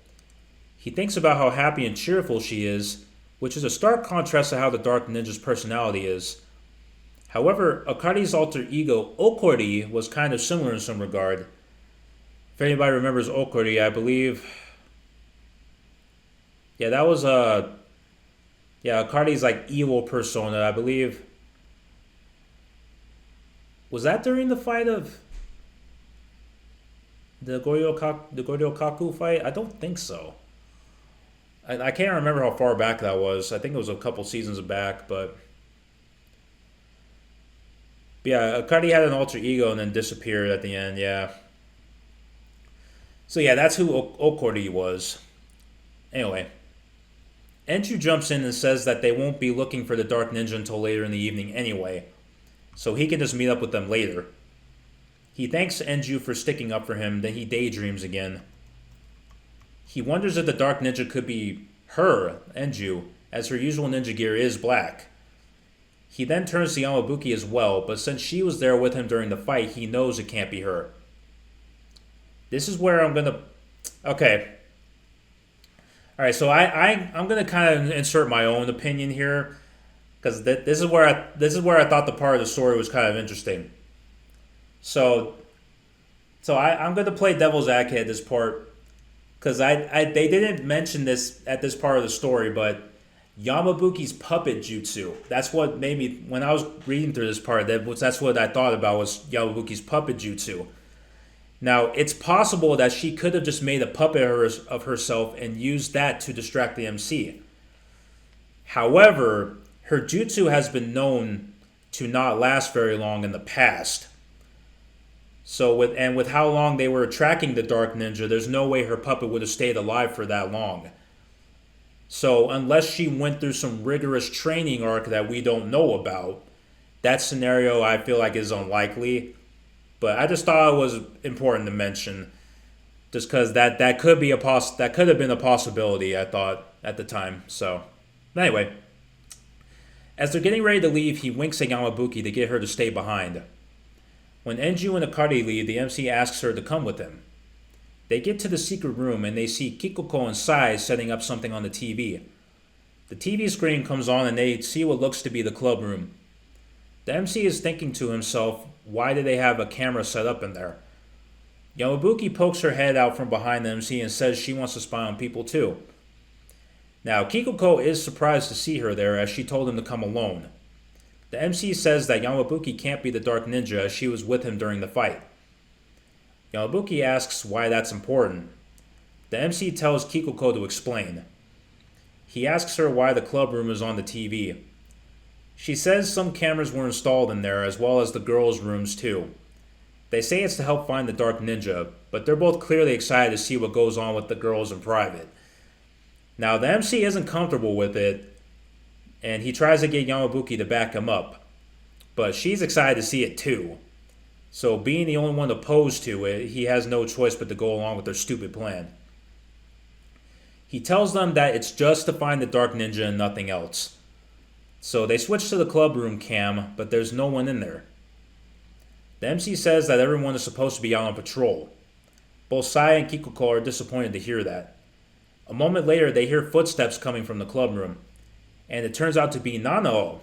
He thinks about how happy and cheerful she is, which is a stark contrast to how the Dark Ninja's personality is. However, Akari's alter ego, Okori, was kind of similar in some regard. If anybody remembers Okori, I believe... Yeah, that was Akari's like evil persona, I believe. Was that during the fight of the Goryokaku fight? I don't think so. I can't remember how far back that was. I think it was a couple seasons back, but yeah, Akari had an alter ego and then disappeared at the end, yeah. So yeah, that's who Okori was. Anyway, Enju jumps in and says that they won't be looking for the Dark Ninja until later in the evening anyway, so he can just meet up with them later. He thanks Enju for sticking up for him, then he daydreams again. He wonders if the Dark Ninja could be her, Enju, as her usual ninja gear is black. He then turns to Yamabuki as well, but since she was there with him during the fight, he knows it can't be her. This is where I'm gonna... Okay. Alright, so I'm gonna kind of insert my own opinion here. because this is where I thought the part of the story was kind of interesting. So I'm going to play devil's advocate at this part because they didn't mention this at this part of the story, but Yamabuki's puppet jutsu. That's what made me when I was reading through this part. That's what I thought about was Yamabuki's puppet jutsu. Now it's possible that she could have just made a puppet of herself and used that to distract the MC. However, her jutsu has been known to not last very long in the past. So with how long they were tracking the Dark Ninja, there's no way her puppet would have stayed alive for that long. So unless she went through some rigorous training arc that we don't know about, that scenario I feel like is unlikely. But I just thought it was important to mention, just because that could be that could have been a possibility. I thought at the time. So anyway, as they're getting ready to leave, he winks at Yamabuki to get her to stay behind. When Enju and Akari leave, the MC asks her to come with him. They get to the secret room and they see Kikoko and Sai setting up something on the TV. The TV screen comes on and they see what looks to be the club room. The MC is thinking to himself, why do they have a camera set up in there? Yamabuki pokes her head out from behind the MC and says she wants to spy on people too. Now, Kikoko is surprised to see her there as she told him to come alone. The MC says that Yamabuki can't be the Dark Ninja as she was with him during the fight. Yamabuki asks why that's important. The MC tells Kikoko to explain. He asks her why the club room is on the TV. She says some cameras were installed in there as well as the girls' rooms too. They say it's to help find the Dark Ninja, but they're both clearly excited to see what goes on with the girls in private. Now the MC isn't comfortable with it, and he tries to get Yamabuki to back him up, but she's excited to see it too. So being the only one opposed to it, he has no choice but to go along with their stupid plan. He tells them that it's just to find the Dark Ninja and nothing else. So they switch to the club room cam, but there's no one in there. The MC says that everyone is supposed to be out on patrol. Both Sai and Kikoko are disappointed to hear that. A moment later, they hear footsteps coming from the club room, and it turns out to be Nanao.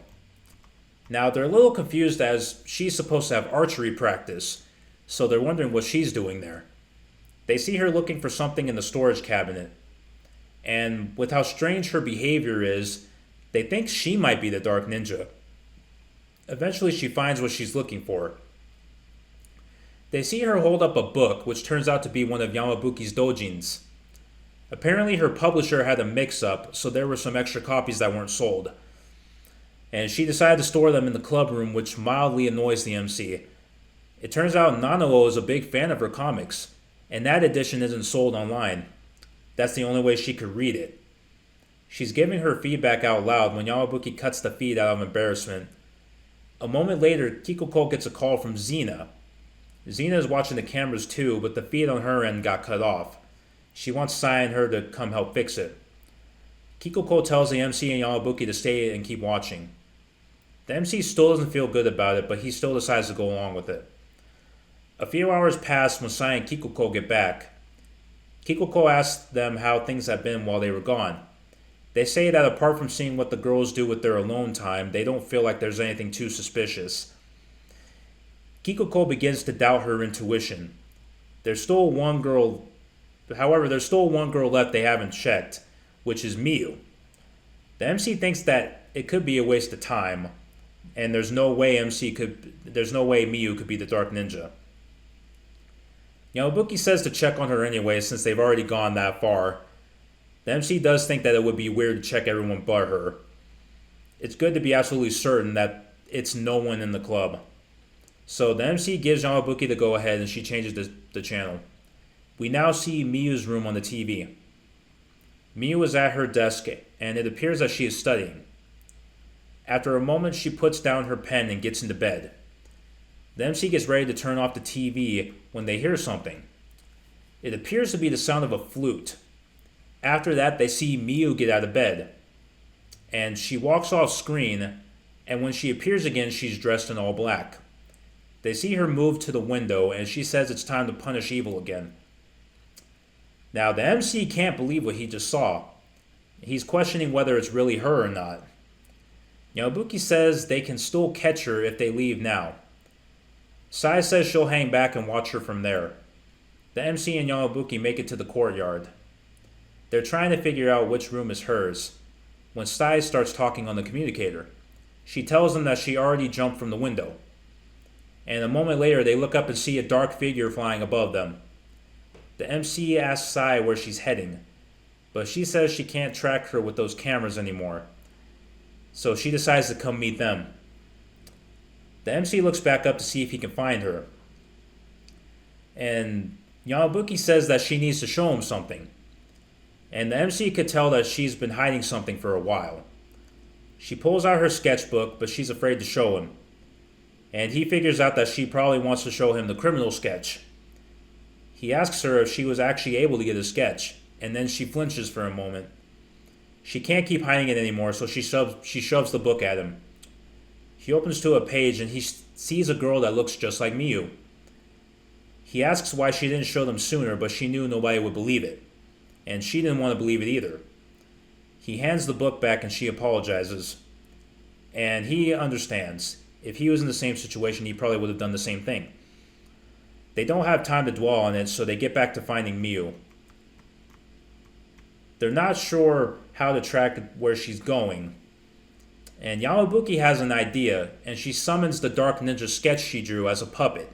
Now, they're a little confused as she's supposed to have archery practice, so they're wondering what she's doing there. They see her looking for something in the storage cabinet, and with how strange her behavior is, they think she might be the Dark Ninja. Eventually, she finds what she's looking for. They see her hold up a book, which turns out to be one of Yamabuki's doujins. Apparently, her publisher had a mix-up, so there were some extra copies that weren't sold. And she decided to store them in the club room, which mildly annoys the MC. It turns out Nanao is a big fan of her comics, and that edition isn't sold online. That's the only way she could read it. She's giving her feedback out loud when Yamabuki cuts the feed out of embarrassment. A moment later, Kikoko gets a call from Xena. Xena is watching the cameras too, but the feed on her end got cut off. She wants Sai and her to come help fix it. Kikoko tells the MC and Yamabuki to stay and keep watching. The MC still doesn't feel good about it, but he still decides to go along with it. A few hours pass when Sai and Kikoko get back. Kikoko asks them how things have been while they were gone. They say that apart from seeing what the girls do with their alone time, they don't feel like there's anything too suspicious. Kikoko begins to doubt her intuition. There's still one girl left they haven't checked, which is Miyu. The MC thinks that it could be a waste of time, and there's no way Miyu could be the Dark Ninja. Yamabuki says to check on her anyway since they've already gone that far. The MC does think that it would be weird to check everyone but her. It's good to be absolutely certain that it's no one in the club. So the MC gives Yamabuki the go-ahead and she changes the channel. We now see Miyu's room on the TV. Miyu is at her desk and it appears that she is studying. After a moment, she puts down her pen and gets into bed. The MC gets ready to turn off the TV when they hear something. It appears to be the sound of a flute. After that, they see Miyu get out of bed. And she walks off screen, and when she appears again, she's dressed in all black. They see her move to the window, and she says it's time to punish evil again. Now, the MC can't believe what he just saw. He's questioning whether it's really her or not. Yamabuki says they can still catch her if they leave now. Sai says she'll hang back and watch her from there. The MC and Yamabuki make it to the courtyard. They're trying to figure out which room is hers, when Sai starts talking on the communicator. She tells them that she already jumped from the window. And a moment later, they look up and see a dark figure flying above them. The MC asks Sai where she's heading, but she says she can't track her with those cameras anymore. So she decides to come meet them. The MC looks back up to see if he can find her. And Yamabuki says that she needs to show him something. And the MC could tell that she's been hiding something for a while. She pulls out her sketchbook, but she's afraid to show him. And he figures out that she probably wants to show him the criminal sketch. He asks her if she was actually able to get a sketch, and then she flinches for a moment. She can't keep hiding it anymore, so she shoves the book at him. He opens to a page and he sees a girl that looks just like Miyu. He asks why she didn't show them sooner, but she knew nobody would believe it. And she didn't want to believe it either. He hands the book back and she apologizes. And he understands. If he was in the same situation, he probably would have done the same thing. They don't have time to dwell on it, so they get back to finding Miyu. They're not sure how to track where she's going. And Yamabuki has an idea, and she summons the dark ninja sketch she drew as a puppet.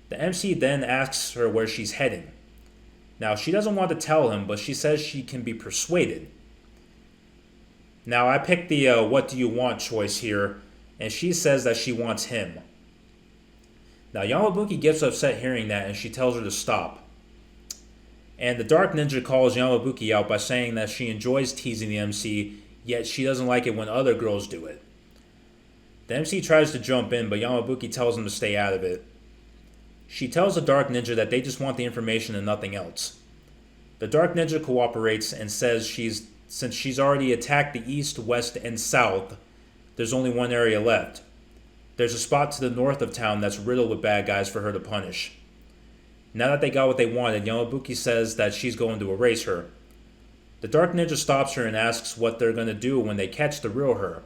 The MC then asks her where she's heading. Now, she doesn't want to tell him, but she says she can be persuaded. Now, I picked the what do you want choice here, and she says that she wants him. Now, Yamabuki gets upset hearing that, and she tells her to stop. And the Dark Ninja calls Yamabuki out by saying that she enjoys teasing the MC, yet she doesn't like it when other girls do it. The MC tries to jump in, but Yamabuki tells him to stay out of it. She tells the Dark Ninja that they just want the information and nothing else. The Dark Ninja cooperates and says since she's already attacked the east, west, and south, there's only one area left. There's a spot to the north of town that's riddled with bad guys for her to punish. Now that they got what they wanted, Yamabuki says that she's going to erase her. The Dark Ninja stops her and asks what they're going to do when they catch the real her.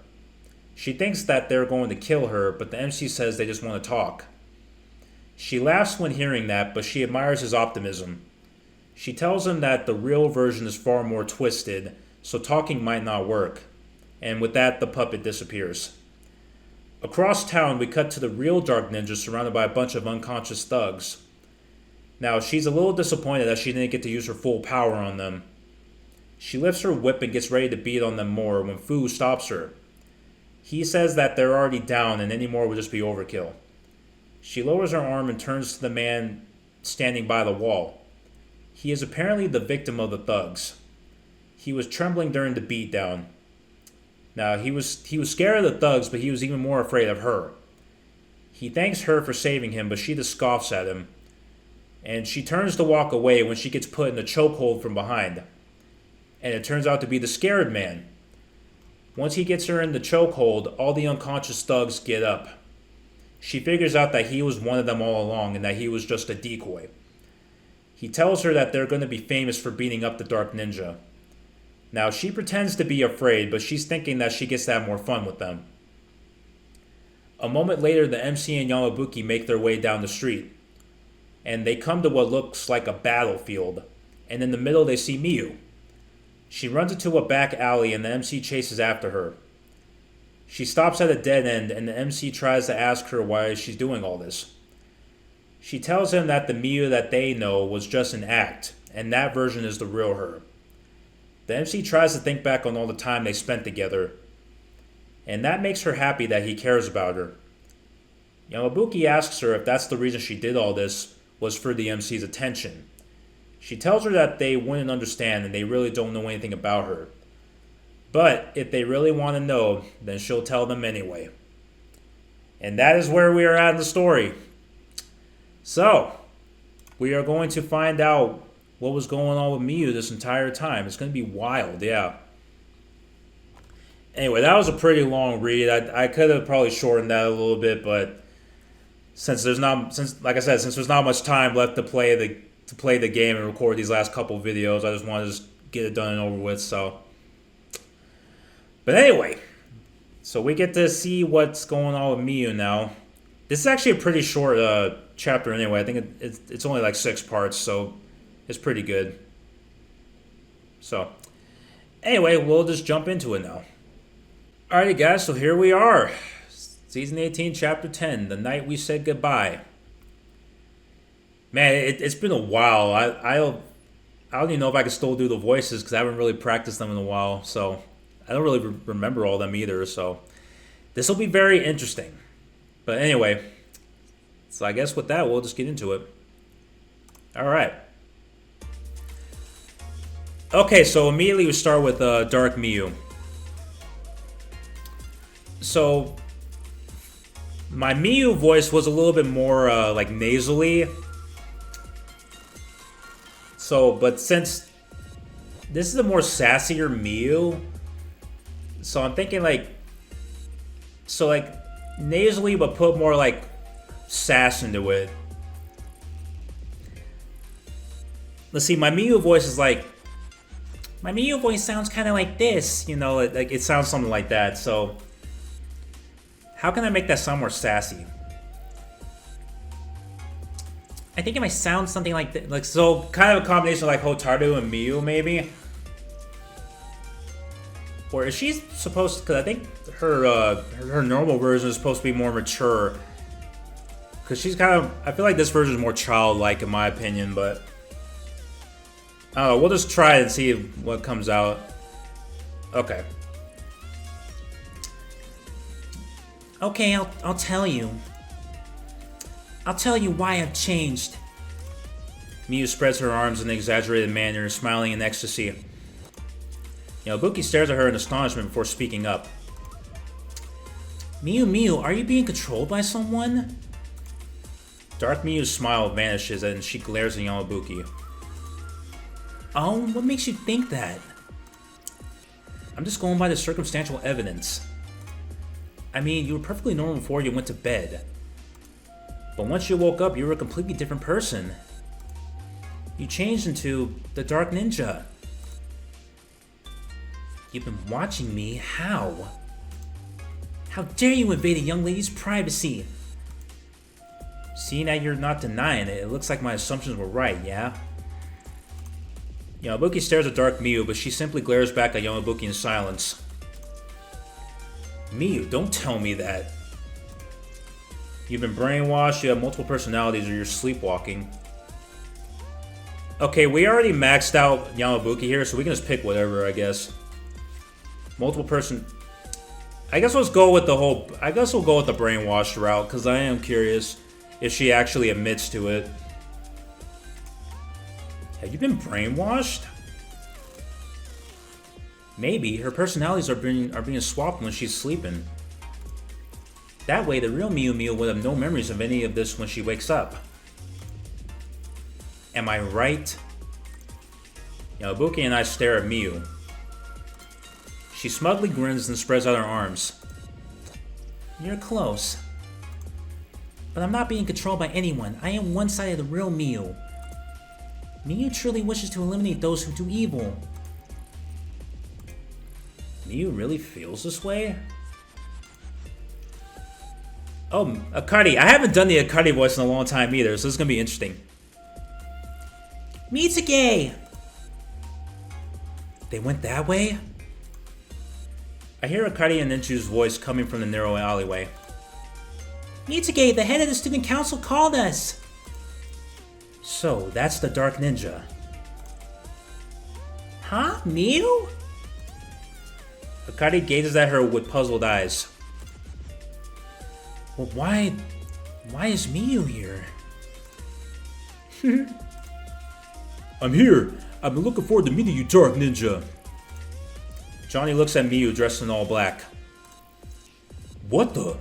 She thinks that they're going to kill her, but the MC says they just want to talk. She laughs when hearing that, but she admires his optimism. She tells him that the real version is far more twisted, so talking might not work. And with that, the puppet disappears. Across town, we cut to the real Dark Ninja surrounded by a bunch of unconscious thugs. Now, she's a little disappointed that she didn't get to use her full power on them. She lifts her whip and gets ready to beat on them more when Fu stops her. He says that they're already down and any more would just be overkill. She lowers her arm and turns to the man standing by the wall. He is apparently the victim of the thugs. He was trembling during the beatdown. Now, he was scared of the thugs, but he was even more afraid of her. He thanks her for saving him, but she just scoffs at him. And she turns to walk away when she gets put in a chokehold from behind. And it turns out to be the scared man. Once he gets her in the chokehold, all the unconscious thugs get up. She figures out that he was one of them all along and that he was just a decoy. He tells her that they're going to be famous for beating up the Dark Ninja. Now, she pretends to be afraid, but she's thinking that she gets to have more fun with them. A moment later, the MC and Yamabuki make their way down the street. And they come to what looks like a battlefield. And in the middle, they see Miyu. She runs into a back alley and the MC chases after her. She stops at a dead end and the MC tries to ask her why she's doing all this. She tells him that the Miyu that they know was just an act, and that version is the real her. The MC tries to think back on all the time they spent together, and that makes her happy that he cares about her. Yamabuki asks her if that's the reason she did all this was for the MC's attention. She tells her that they wouldn't understand and they really don't know anything about her. But if they really want to know, then she'll tell them anyway. And that is where we are at in the story. So, we are going to find out what was going on with Miyu this entire time. It's going to be wild, yeah. Anyway, that was a pretty long read. I could have probably shortened that a little bit, but since there's not much time left to play the game and record these last couple videos, I just wanted to get it done and over with. So, but anyway, So we get to see what's going on with Miyu now. This is actually a pretty short chapter anyway. I think it's only like 6 parts, so it's pretty good. So, anyway, we'll just jump into it now. Alrighty, guys, so here we are. Season 18, Chapter 10, The Night We Said Goodbye. Man, it's been a while. I don't even know if I can still do the voices because I haven't really practiced them in a while. So I don't really remember all of them either. So this will be very interesting. But anyway, so I guess with that, we'll just get into it. All right. Okay, so immediately we start with Dark Miyu. So my Miyu voice was a little bit more like nasally. So, but since this is a more sassier Miyu, so I'm thinking like, so like nasally, but put more like sass into it. Let's see, my Miyu voice is like, my Miyu voice sounds kind of like this, you know, like it sounds something like that. So, how can I make that sound more sassy? I think it might sound something like that, like so, kind of a combination of like Hotaru and Miyu, maybe. Or is she supposed to? Because I think her normal version is supposed to be more mature. Because she's kind of, I feel like this version is more childlike in my opinion, but I don't know. We'll just try it and see what comes out. Okay. Okay, I'll tell you. I'll tell you why I've changed. Miyu spreads her arms in an exaggerated manner, smiling in ecstasy. Yabuki stares at her in astonishment before speaking up. Miyu, are you being controlled by someone? Dark Miyu's smile vanishes and she glares at Yamabuki. Oh, what makes you think that? I'm just going by the circumstantial evidence. I mean, you were perfectly normal before you went to bed. But once you woke up, you were a completely different person. You changed into the Dark Ninja. You've been watching me? How? How dare you invade a young lady's privacy? Seeing that you're not denying it, it looks like my assumptions were right, yeah? Yamabuki stares at Dark Miyu, but she simply glares back at Yamabuki in silence. Miyu, don't tell me that. You've been brainwashed, you have multiple personalities, or you're sleepwalking. Okay, we already maxed out Yamabuki here, so we can just pick whatever, I guess. Multiple person... I guess let's go with the whole... I guess we'll go with the brainwashed route, because I am curious if she actually admits to it. Have you been brainwashed? Maybe. Her personalities are being swapped when she's sleeping. That way, the real Miyu would have no memories of any of this when she wakes up. Am I right? Yabuki and I stare at Miyu. She smugly grins and spreads out her arms. You're close. But I'm not being controlled by anyone. I am one side of the real Miyu. Miyu truly wishes to eliminate those who do evil. Miyu really feels this way? Oh, Akari. I haven't done the Akari voice in a long time either, so this is going to be interesting. Mitsuge! They went that way? I hear Akari and Ninju's voice coming from the narrow alleyway. Mitsuge, the head of the student council called us! So, that's the Dark Ninja. Huh? Miyu? Akari gazes at her with puzzled eyes. Well, why is Miyu here? I'm here. I've been looking forward to meeting you, Dark Ninja. Johnny looks at Miyu dressed in all black. What the?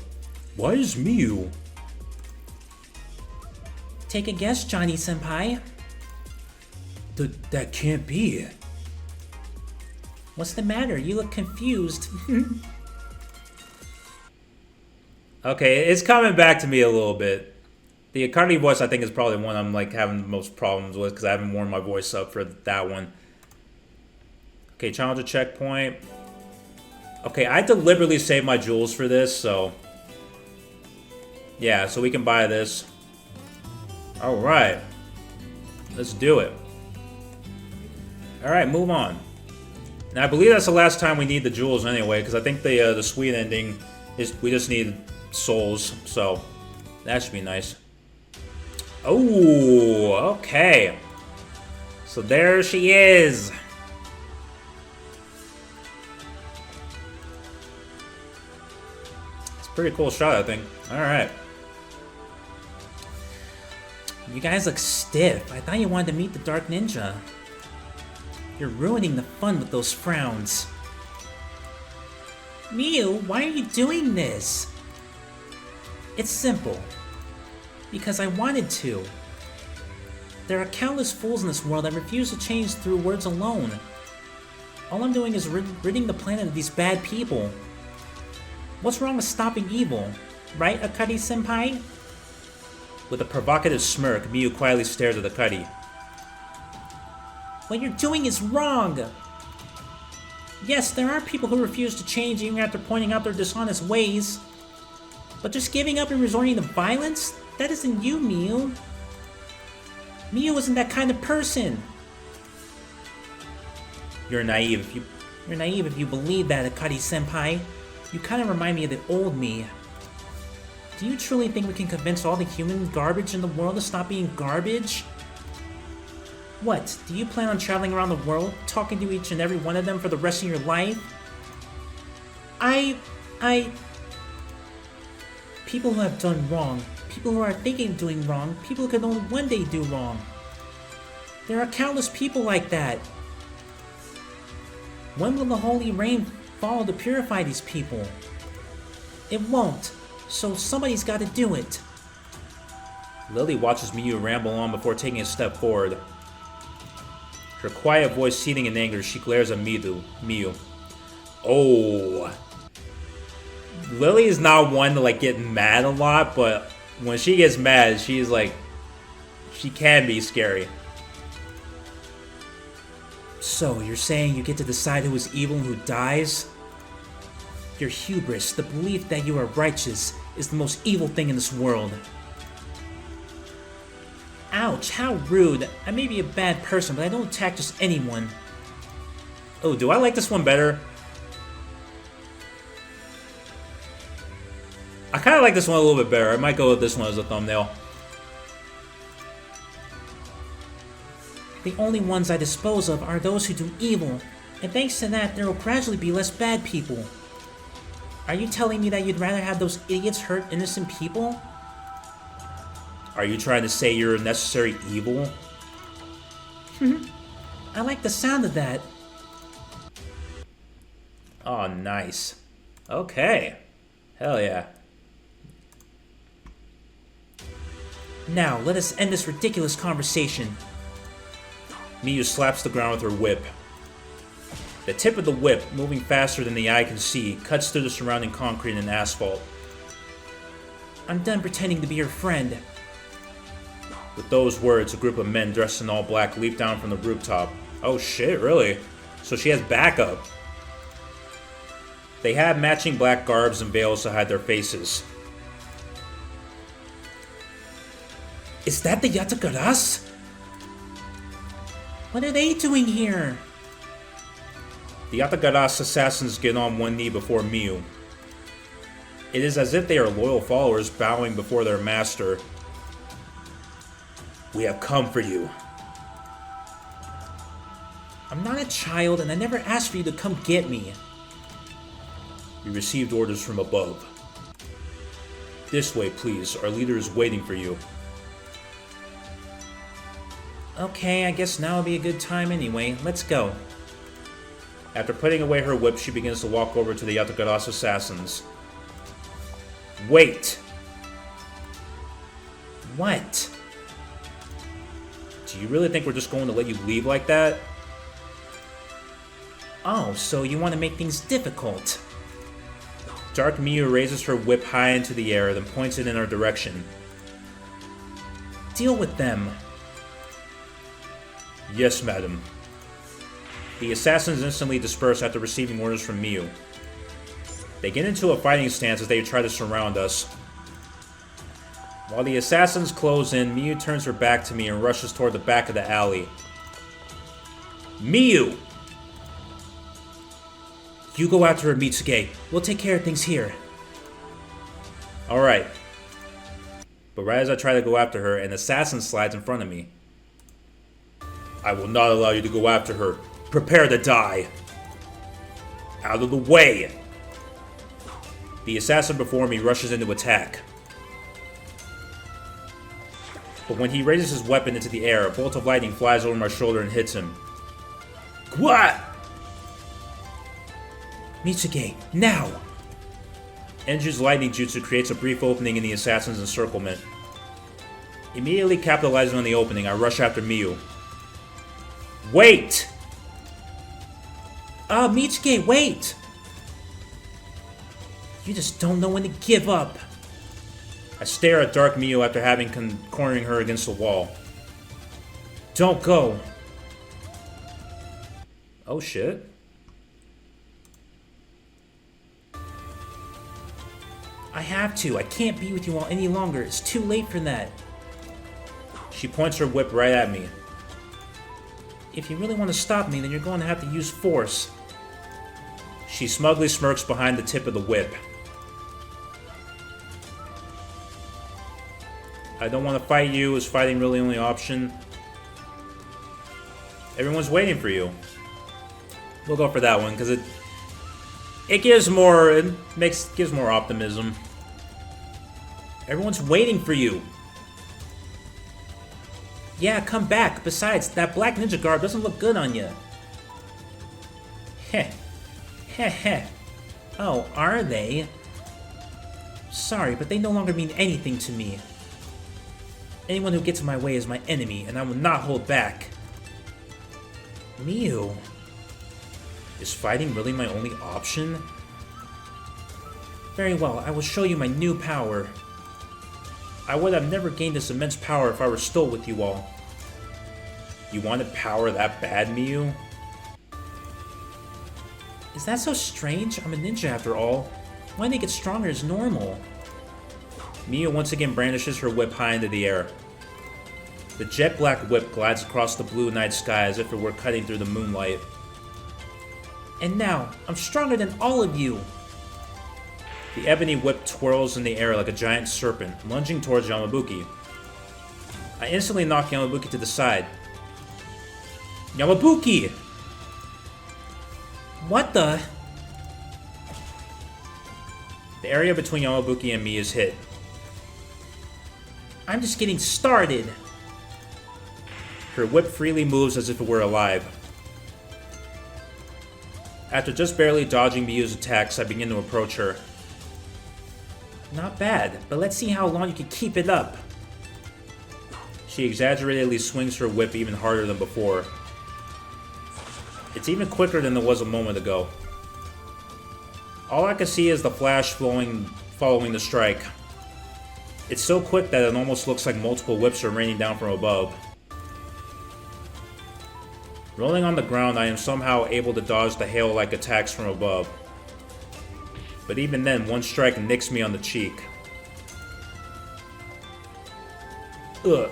Why is Miyu? Take a guess, Johnny-senpai. That can't be. What's the matter? You look confused. Okay, it's coming back to me a little bit. The Akari voice, I think, is probably one I'm like having the most problems with because I haven't warmed my voice up for that one. Okay, challenger checkpoint. Okay, I deliberately saved my jewels for this, so... Yeah, so we can buy this. Alright. Let's do it. Alright, move on. Now, I believe that's the last time we need the jewels anyway, because I think the sweet ending is we just need souls, so that should be nice. Oh, okay. So there she is. It's a pretty cool shot, I think. Alright. You guys look stiff. I thought you wanted to meet the Dark Ninja. You're ruining the fun with those frowns. Miu, why are you doing this? It's simple. Because I wanted to. There are countless fools in this world that refuse to change through words alone. All I'm doing is ridding the planet of these bad people. What's wrong with stopping evil? Right, Akari-senpai? With a provocative smirk, Miu quietly stares at Akari. What you're doing is wrong! Yes, there are people who refuse to change even after pointing out their dishonest ways. But just giving up and resorting to violence? That isn't you, Miu. Miu isn't that kind of person. You're naive if you believe that, Akari-senpai. You kind of remind me of the old me. Do you truly think we can convince all the human garbage in the world to stop being garbage? What, do you plan on traveling around the world, talking to each and every one of them for the rest of your life? People who have done wrong, people who are thinking of doing wrong, people who can only one day do wrong. There are countless people like that. When will the holy rain fall to purify these people? It won't, so somebody's got to do it. Lily watches Miu ramble on before taking a step forward. Her quiet voice seething in anger, she glares at Miu. Oh. Lily is not one to like get mad a lot, but when she gets mad, she's like, she can be scary. So, you're saying you get to decide who is evil and who dies? Your hubris, the belief that you are righteous, is the most evil thing in this world. Ouch, how rude. I may be a bad person, but I don't attack just anyone. Oh, do I like this one better? I kind of like this one a little bit better. I might go with this one as a thumbnail. The only ones I dispose of are those who do evil, and thanks to that, there will gradually be less bad people. Are you telling me that you'd rather have those idiots hurt innocent people? Are you trying to say you're a necessary evil? I like the sound of that. Oh, nice. Okay. Hell yeah. Now, let us end this ridiculous conversation. Miu slaps the ground with her whip. The tip of the whip, moving faster than the eye can see, cuts through the surrounding concrete and asphalt. I'm done pretending to be your friend. With those words, a group of men dressed in all black leap down from the rooftop. Oh shit, really? So she has backup. They have matching black garbs and veils to hide their faces. Is that the Yatagaras? What are they doing here? The Yatagaras assassins get on one knee before Miu. It is as if they are loyal followers bowing before their master. We have come for you. I'm not a child, and I never asked for you to come get me. You received orders from above. This way, please. Our leader is waiting for you. Okay, I guess now would be a good time anyway. Let's go. After putting away her whip, she begins to walk over to the Yatagaras assassins. Wait! What? Do you really think we're just going to let you leave like that? Oh, so you want to make things difficult. Dark Miu raises her whip high into the air, then points it in our direction. Deal with them. Yes, madam. The assassins instantly disperse after receiving orders from Miu. They get into a fighting stance as they try to surround us. While the assassins close in, Miyu turns her back to me and rushes toward the back of the alley. Miyu! You go after her, Mitsuge. We'll take care of things here. Alright. But right as I try to go after her, an assassin slides in front of me. I will not allow you to go after her. Prepare to die. Out of the way! The assassin before me rushes into attack. But when he raises his weapon into the air, a bolt of lightning flies over my shoulder and hits him. What? Mitsuge, now! Enju's lightning jutsu creates a brief opening in the assassin's encirclement. Immediately capitalizing on the opening, I rush after Miyu. Wait! Mitsuge, wait! You just don't know when to give up. I stare at Dark Miyu after having cornering her against the wall. Don't go. Oh shit. I have to. I can't be with you all any longer. It's too late for that. She points her whip right at me. If you really want to stop me, then you're going to have to use force. She smugly smirks behind the tip of the whip. I don't want to fight you. Is fighting really the only option? Everyone's waiting for you. We'll go for that one because it gives more optimism. Everyone's waiting for you. Yeah, come back. Besides, that black ninja garb doesn't look good on you. Heh. Heh heh. Oh, are they? Sorry, but they no longer mean anything to me. Anyone who gets in my way is my enemy, and I will not hold back. Miyu. Is fighting really my only option? Very well, I will show you my new power. I would have never gained this immense power if I were still with you all. You wanted power that bad, Miyu? Is that so strange? I'm a ninja after all. Why they get stronger is normal. Miyu once again brandishes her whip high into the air. The jet black whip glides across the blue night sky as if it were cutting through the moonlight. And now, I'm stronger than all of you! The ebony whip twirls in the air like a giant serpent, lunging towards Yamabuki. I instantly knock Yamabuki to the side. Yamabuki! What the? The area between Yamabuki and me is hit. I'm just getting started! Her whip freely moves as if it were alive. After just barely dodging Miyu's attacks, I begin to approach her. Not bad, but let's see how long you can keep it up. She exaggeratedly swings her whip even harder than before. It's even quicker than it was a moment ago. All I can see is the flash following the strike. It's so quick that it almost looks like multiple whips are raining down from above. Rolling on the ground, I am somehow able to dodge the hail-like attacks from above. But even then, one strike nicks me on the cheek. Ugh.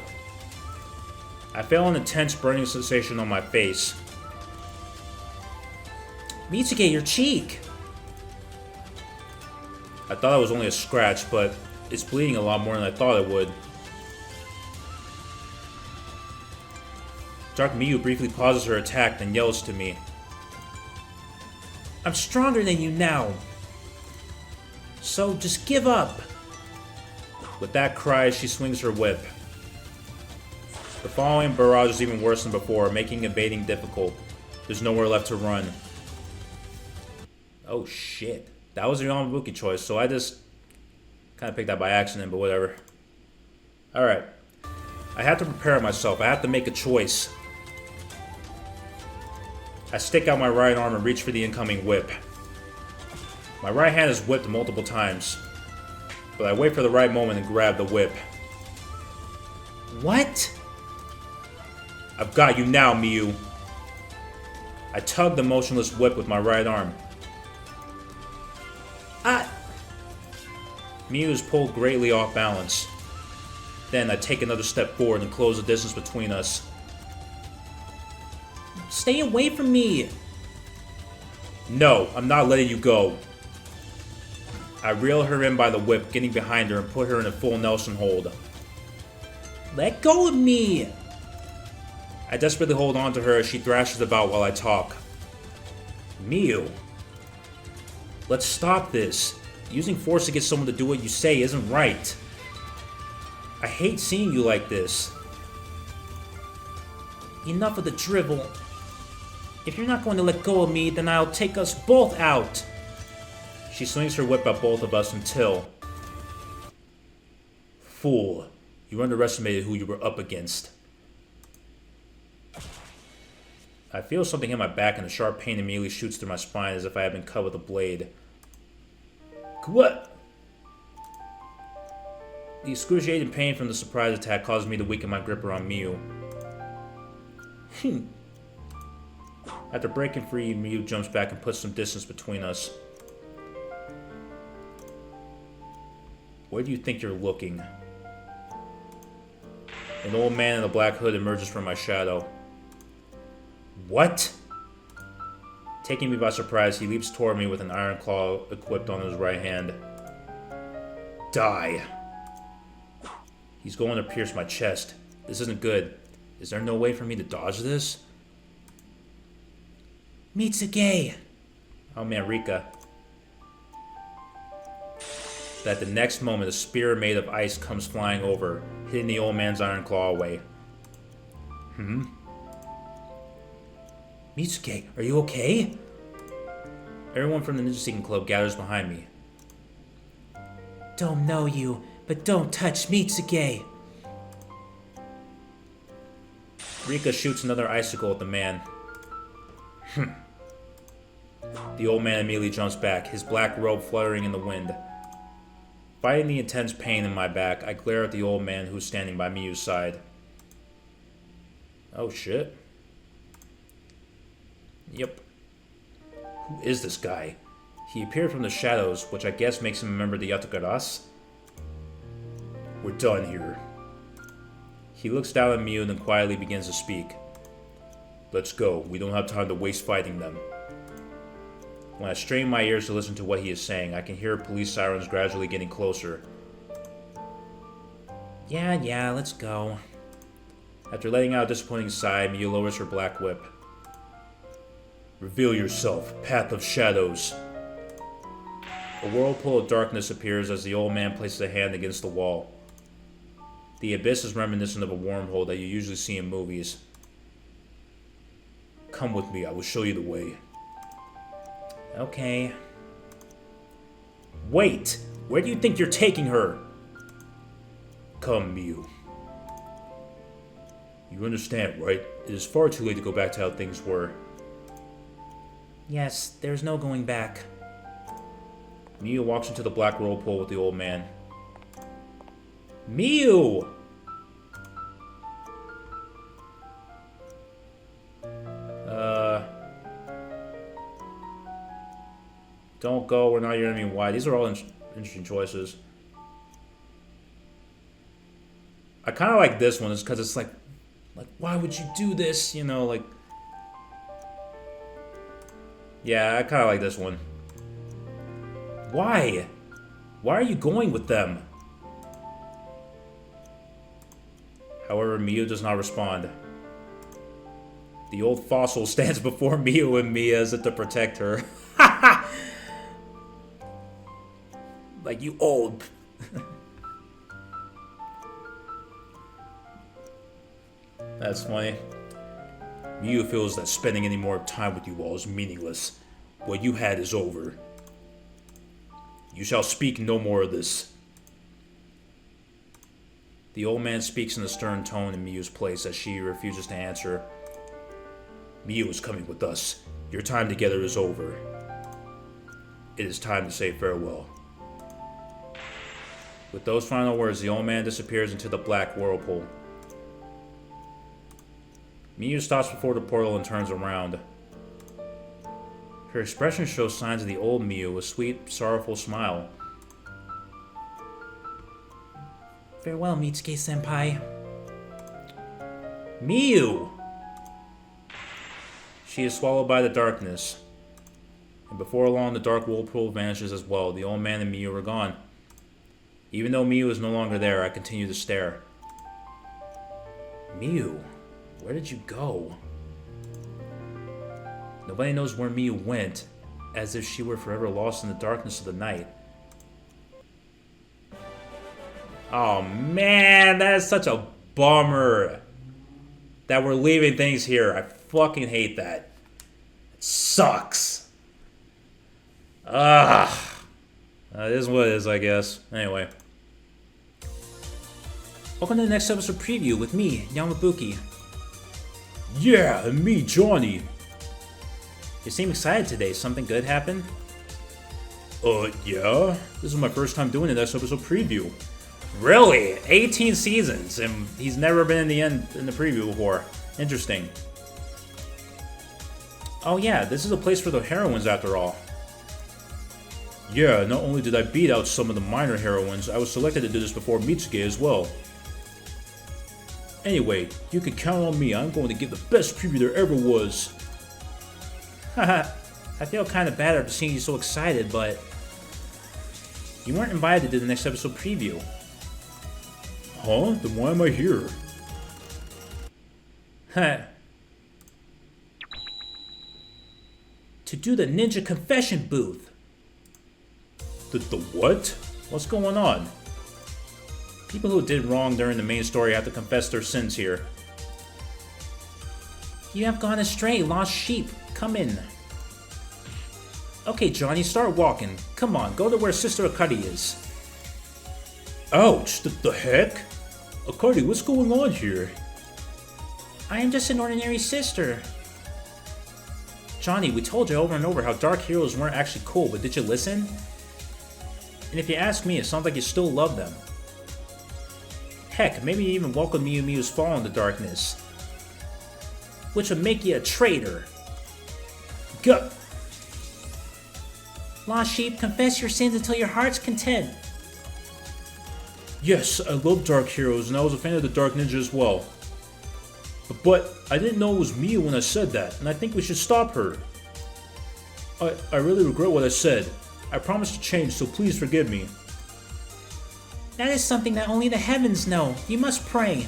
I feel an intense burning sensation on my face. Mitsuge, your cheek! I thought it was only a scratch, but it's bleeding a lot more than I thought it would. Dark Miyu briefly pauses her attack, then yells to me. I'm stronger than you now! So just give up! With that cry, she swings her whip. The following barrage is even worse than before, making evading difficult. There's nowhere left to run. Oh shit. That was the Yamabuki choice, so I just kind of picked that by accident, but whatever. Alright. I have to prepare myself. I have to make a choice. I stick out my right arm and reach for the incoming whip. My right hand is whipped multiple times, but I wait for the right moment and grab the whip. What? I've got you now, Miyu. I tug the motionless whip with my right arm. Miu is pulled greatly off balance. Then I take another step forward and close the distance between us. Stay away from me! No, I'm not letting you go. I reel her in by the whip, getting behind her and put her in a full Nelson hold. Let go of me! I desperately hold on to her as she thrashes about while I talk. Miu. Let's stop this. Using force to get someone to do what you say isn't right. I hate seeing you like this. Enough of the drivel. If you're not going to let go of me, then I'll take us both out. She swings her whip at both of us until... Fool. You underestimated who you were up against. I feel something hit my back and a sharp pain immediately shoots through my spine as if I had been cut with a blade. What? The excruciating pain from the surprise attack caused me to weaken my grip around Miu. After breaking free, Miu jumps back and puts some distance between us. Where do you think you're looking? An old man in a black hood emerges from my shadow. What? Taking me by surprise, he leaps toward me with an iron claw equipped on his right hand. Die. He's going to pierce my chest. This isn't good. Is there no way for me to dodge this? Mitsuge! Oh man, Rika. But at the next moment, a spear made of ice comes flying over, hitting the old man's iron claw away. Mitsuge, are you okay? Everyone from the Ninja Seeking Club gathers behind me. Don't know you, but don't touch Mitsuge. Rika shoots another icicle at the man. The old man immediately jumps back, his black robe fluttering in the wind. Fighting the intense pain in my back, I glare at the old man who's standing by Miu's side. Oh shit. Yep. Who is this guy? He appeared from the shadows, which I guess makes him a member of the Yatagaras? We're done here. He looks down at Miu and then quietly begins to speak. Let's go. We don't have time to waste fighting them. When I strain my ears to listen to what he is saying, I can hear police sirens gradually getting closer. Yeah, let's go. After letting out a disappointing sigh, Miu lowers her black whip. Reveal yourself, Path of Shadows. A whirlpool of darkness appears as the old man places a hand against the wall. The abyss is reminiscent of a wormhole that you usually see in movies. Come with me, I will show you the way. Okay. Wait! Where do you think you're taking her? Come, Miu. You understand, right? It is far too late to go back to how things were. Yes, there's no going back. Miu walks into the black whirlpool with the old man. Miu! Don't go, we're not your enemy. Why? These are all interesting choices. I kind of like this one, is because it's like, why would you do this? You know, like... Yeah, I kind of like this one. Why? Why are you going with them? However, Miu does not respond. The old fossil stands before Miu and Mia as if to protect her. Like, you old... That's funny. Miu feels that spending any more time with you all is meaningless. What you had is over. You shall speak no more of this. The old man speaks in a stern tone in Miu's place as she refuses to answer. Miu is coming with us. Your time together is over. It is time to say farewell. With those final words, the old man disappears into the black whirlpool. Miu stops before the portal and turns around. Her expression shows signs of the old Miu, a sweet, sorrowful smile. Farewell, Mitsuki-senpai. Miyu! She is swallowed by the darkness. And before long, the dark whirlpool vanishes as well. The old man and Miyu are gone. Even though Miyu is no longer there, I continue to stare. Miyu, where did you go? Nobody knows where Miyu went, as if she were forever lost in the darkness of the night. Oh man, that is such a bummer that we're leaving things here. I fucking hate that. It sucks. Ugh. It is what it is, I guess. Anyway. Welcome to the next episode preview with me, Yamabuki. Yeah, and me, Johnny. You seem excited today. Something good happened? Yeah. This is my first time doing the next episode preview. Really? 18 seasons, and he's never been in the preview before. Interesting. Oh yeah, this is a place for the heroines after all. Yeah, not only did I beat out some of the minor heroines, I was selected to do this before Mitsuki as well. Anyway, you can count on me. I'm going to give the best preview there ever was. Haha, I feel kind of bad after seeing you so excited, but you weren't invited to do the next episode preview. Huh? Then why am I here? To do the ninja confession booth. The what? What's going on? People who did wrong during the main story have to confess their sins here. You have gone astray, lost sheep. Come in. Okay, Johnny, start walking. Come on, go to where Sister Akari is. Ouch, the heck? Akari, what's going on here? I am just an ordinary sister. Johnny, we told you over and over how dark heroes weren't actually cool, but did you listen? And if you ask me, it sounds like you still love them. Heck, maybe you even welcome Miyu's fall in the darkness. Which would make you a traitor. Go! Lost sheep, confess your sins until your heart's content. Yes, I love dark heroes, and I was a fan of the Dark Ninja as well. But I didn't know it was Miyu when I said that, and I think we should stop her. I really regret what I said. I promise to change, so please forgive me. That is something that only the heavens know. You must pray.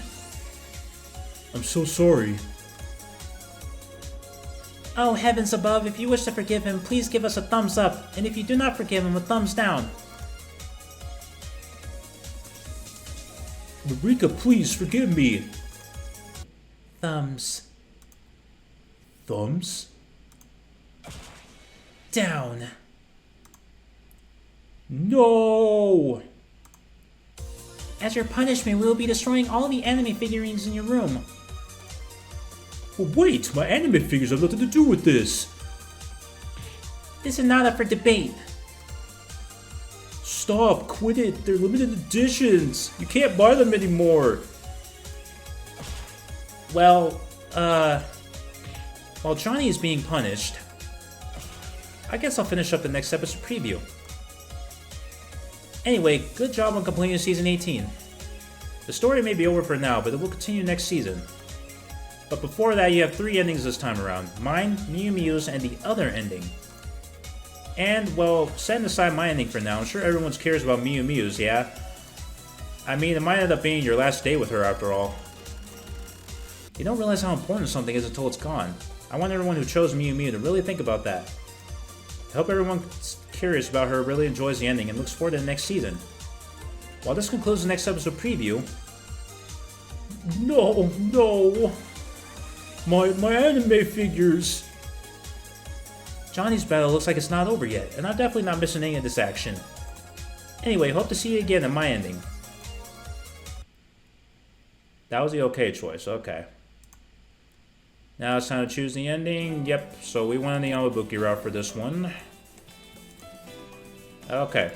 I'm so sorry. Oh, heavens above, if you wish to forgive him, please give us a thumbs up, and if you do not forgive him, a thumbs down. Marika, please forgive me. Thumbs. Thumbs? Down. No! As your punishment, we will be destroying all the anime figurines in your room. But wait, my anime figures have nothing to do with this. This is not up for debate. Stop, quit it, they're limited editions. You can't buy them anymore. Well, while Johnny is being punished, I guess I'll finish up the next episode preview. Anyway, good job on completing Season 18. The story may be over for now, but it will continue next season. But before that, you have 3 endings this time around. Mine, Miyu's, and the other ending. And, well, setting aside my ending for now, I'm sure everyone cares about Miyu's, yeah? I mean, it might end up being your last day with her after all. You don't realize how important something is until it's gone. I want everyone who chose Miyu to really think about that. I hope everyone curious about her really enjoys the ending and looks forward to the next season. While this concludes the next episode preview... No! My anime figures! Johnny's battle looks like it's not over yet, and I'm definitely not missing any of this action. Anyway, hope to see you again in my ending. That was the okay choice, okay. Now it's time to choose the ending. Yep, so we went on the Yamabuki route for this one. Okay.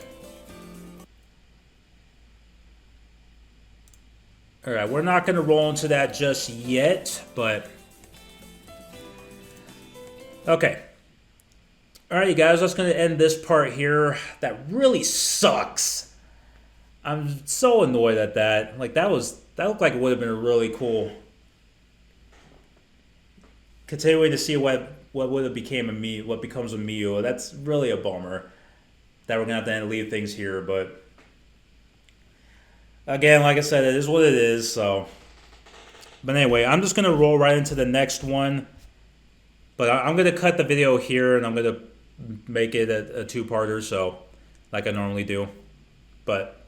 Alright, we're not going to roll into that just yet, but... Okay. Alright, you guys, that's going to end this part here. That really sucks. I'm so annoyed at that. Like that looked like it would have been a really cool continuing to see what would have became a me what becomes a Miu. That's really a bummer that we're gonna have to leave things here. But again, like I said, it is what it is. So, but anyway, I'm just gonna roll right into the next one. But I'm gonna cut the video here, and I'm gonna make it a two-parter. So, like I normally do. But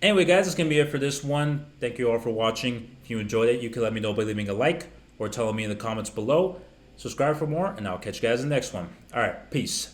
anyway, guys, that's going to be it for this one. Thank you all for watching. If you enjoyed it, you can let me know by leaving a like or telling me in the comments below. Subscribe for more, and I'll catch you guys in the next one. All right, peace.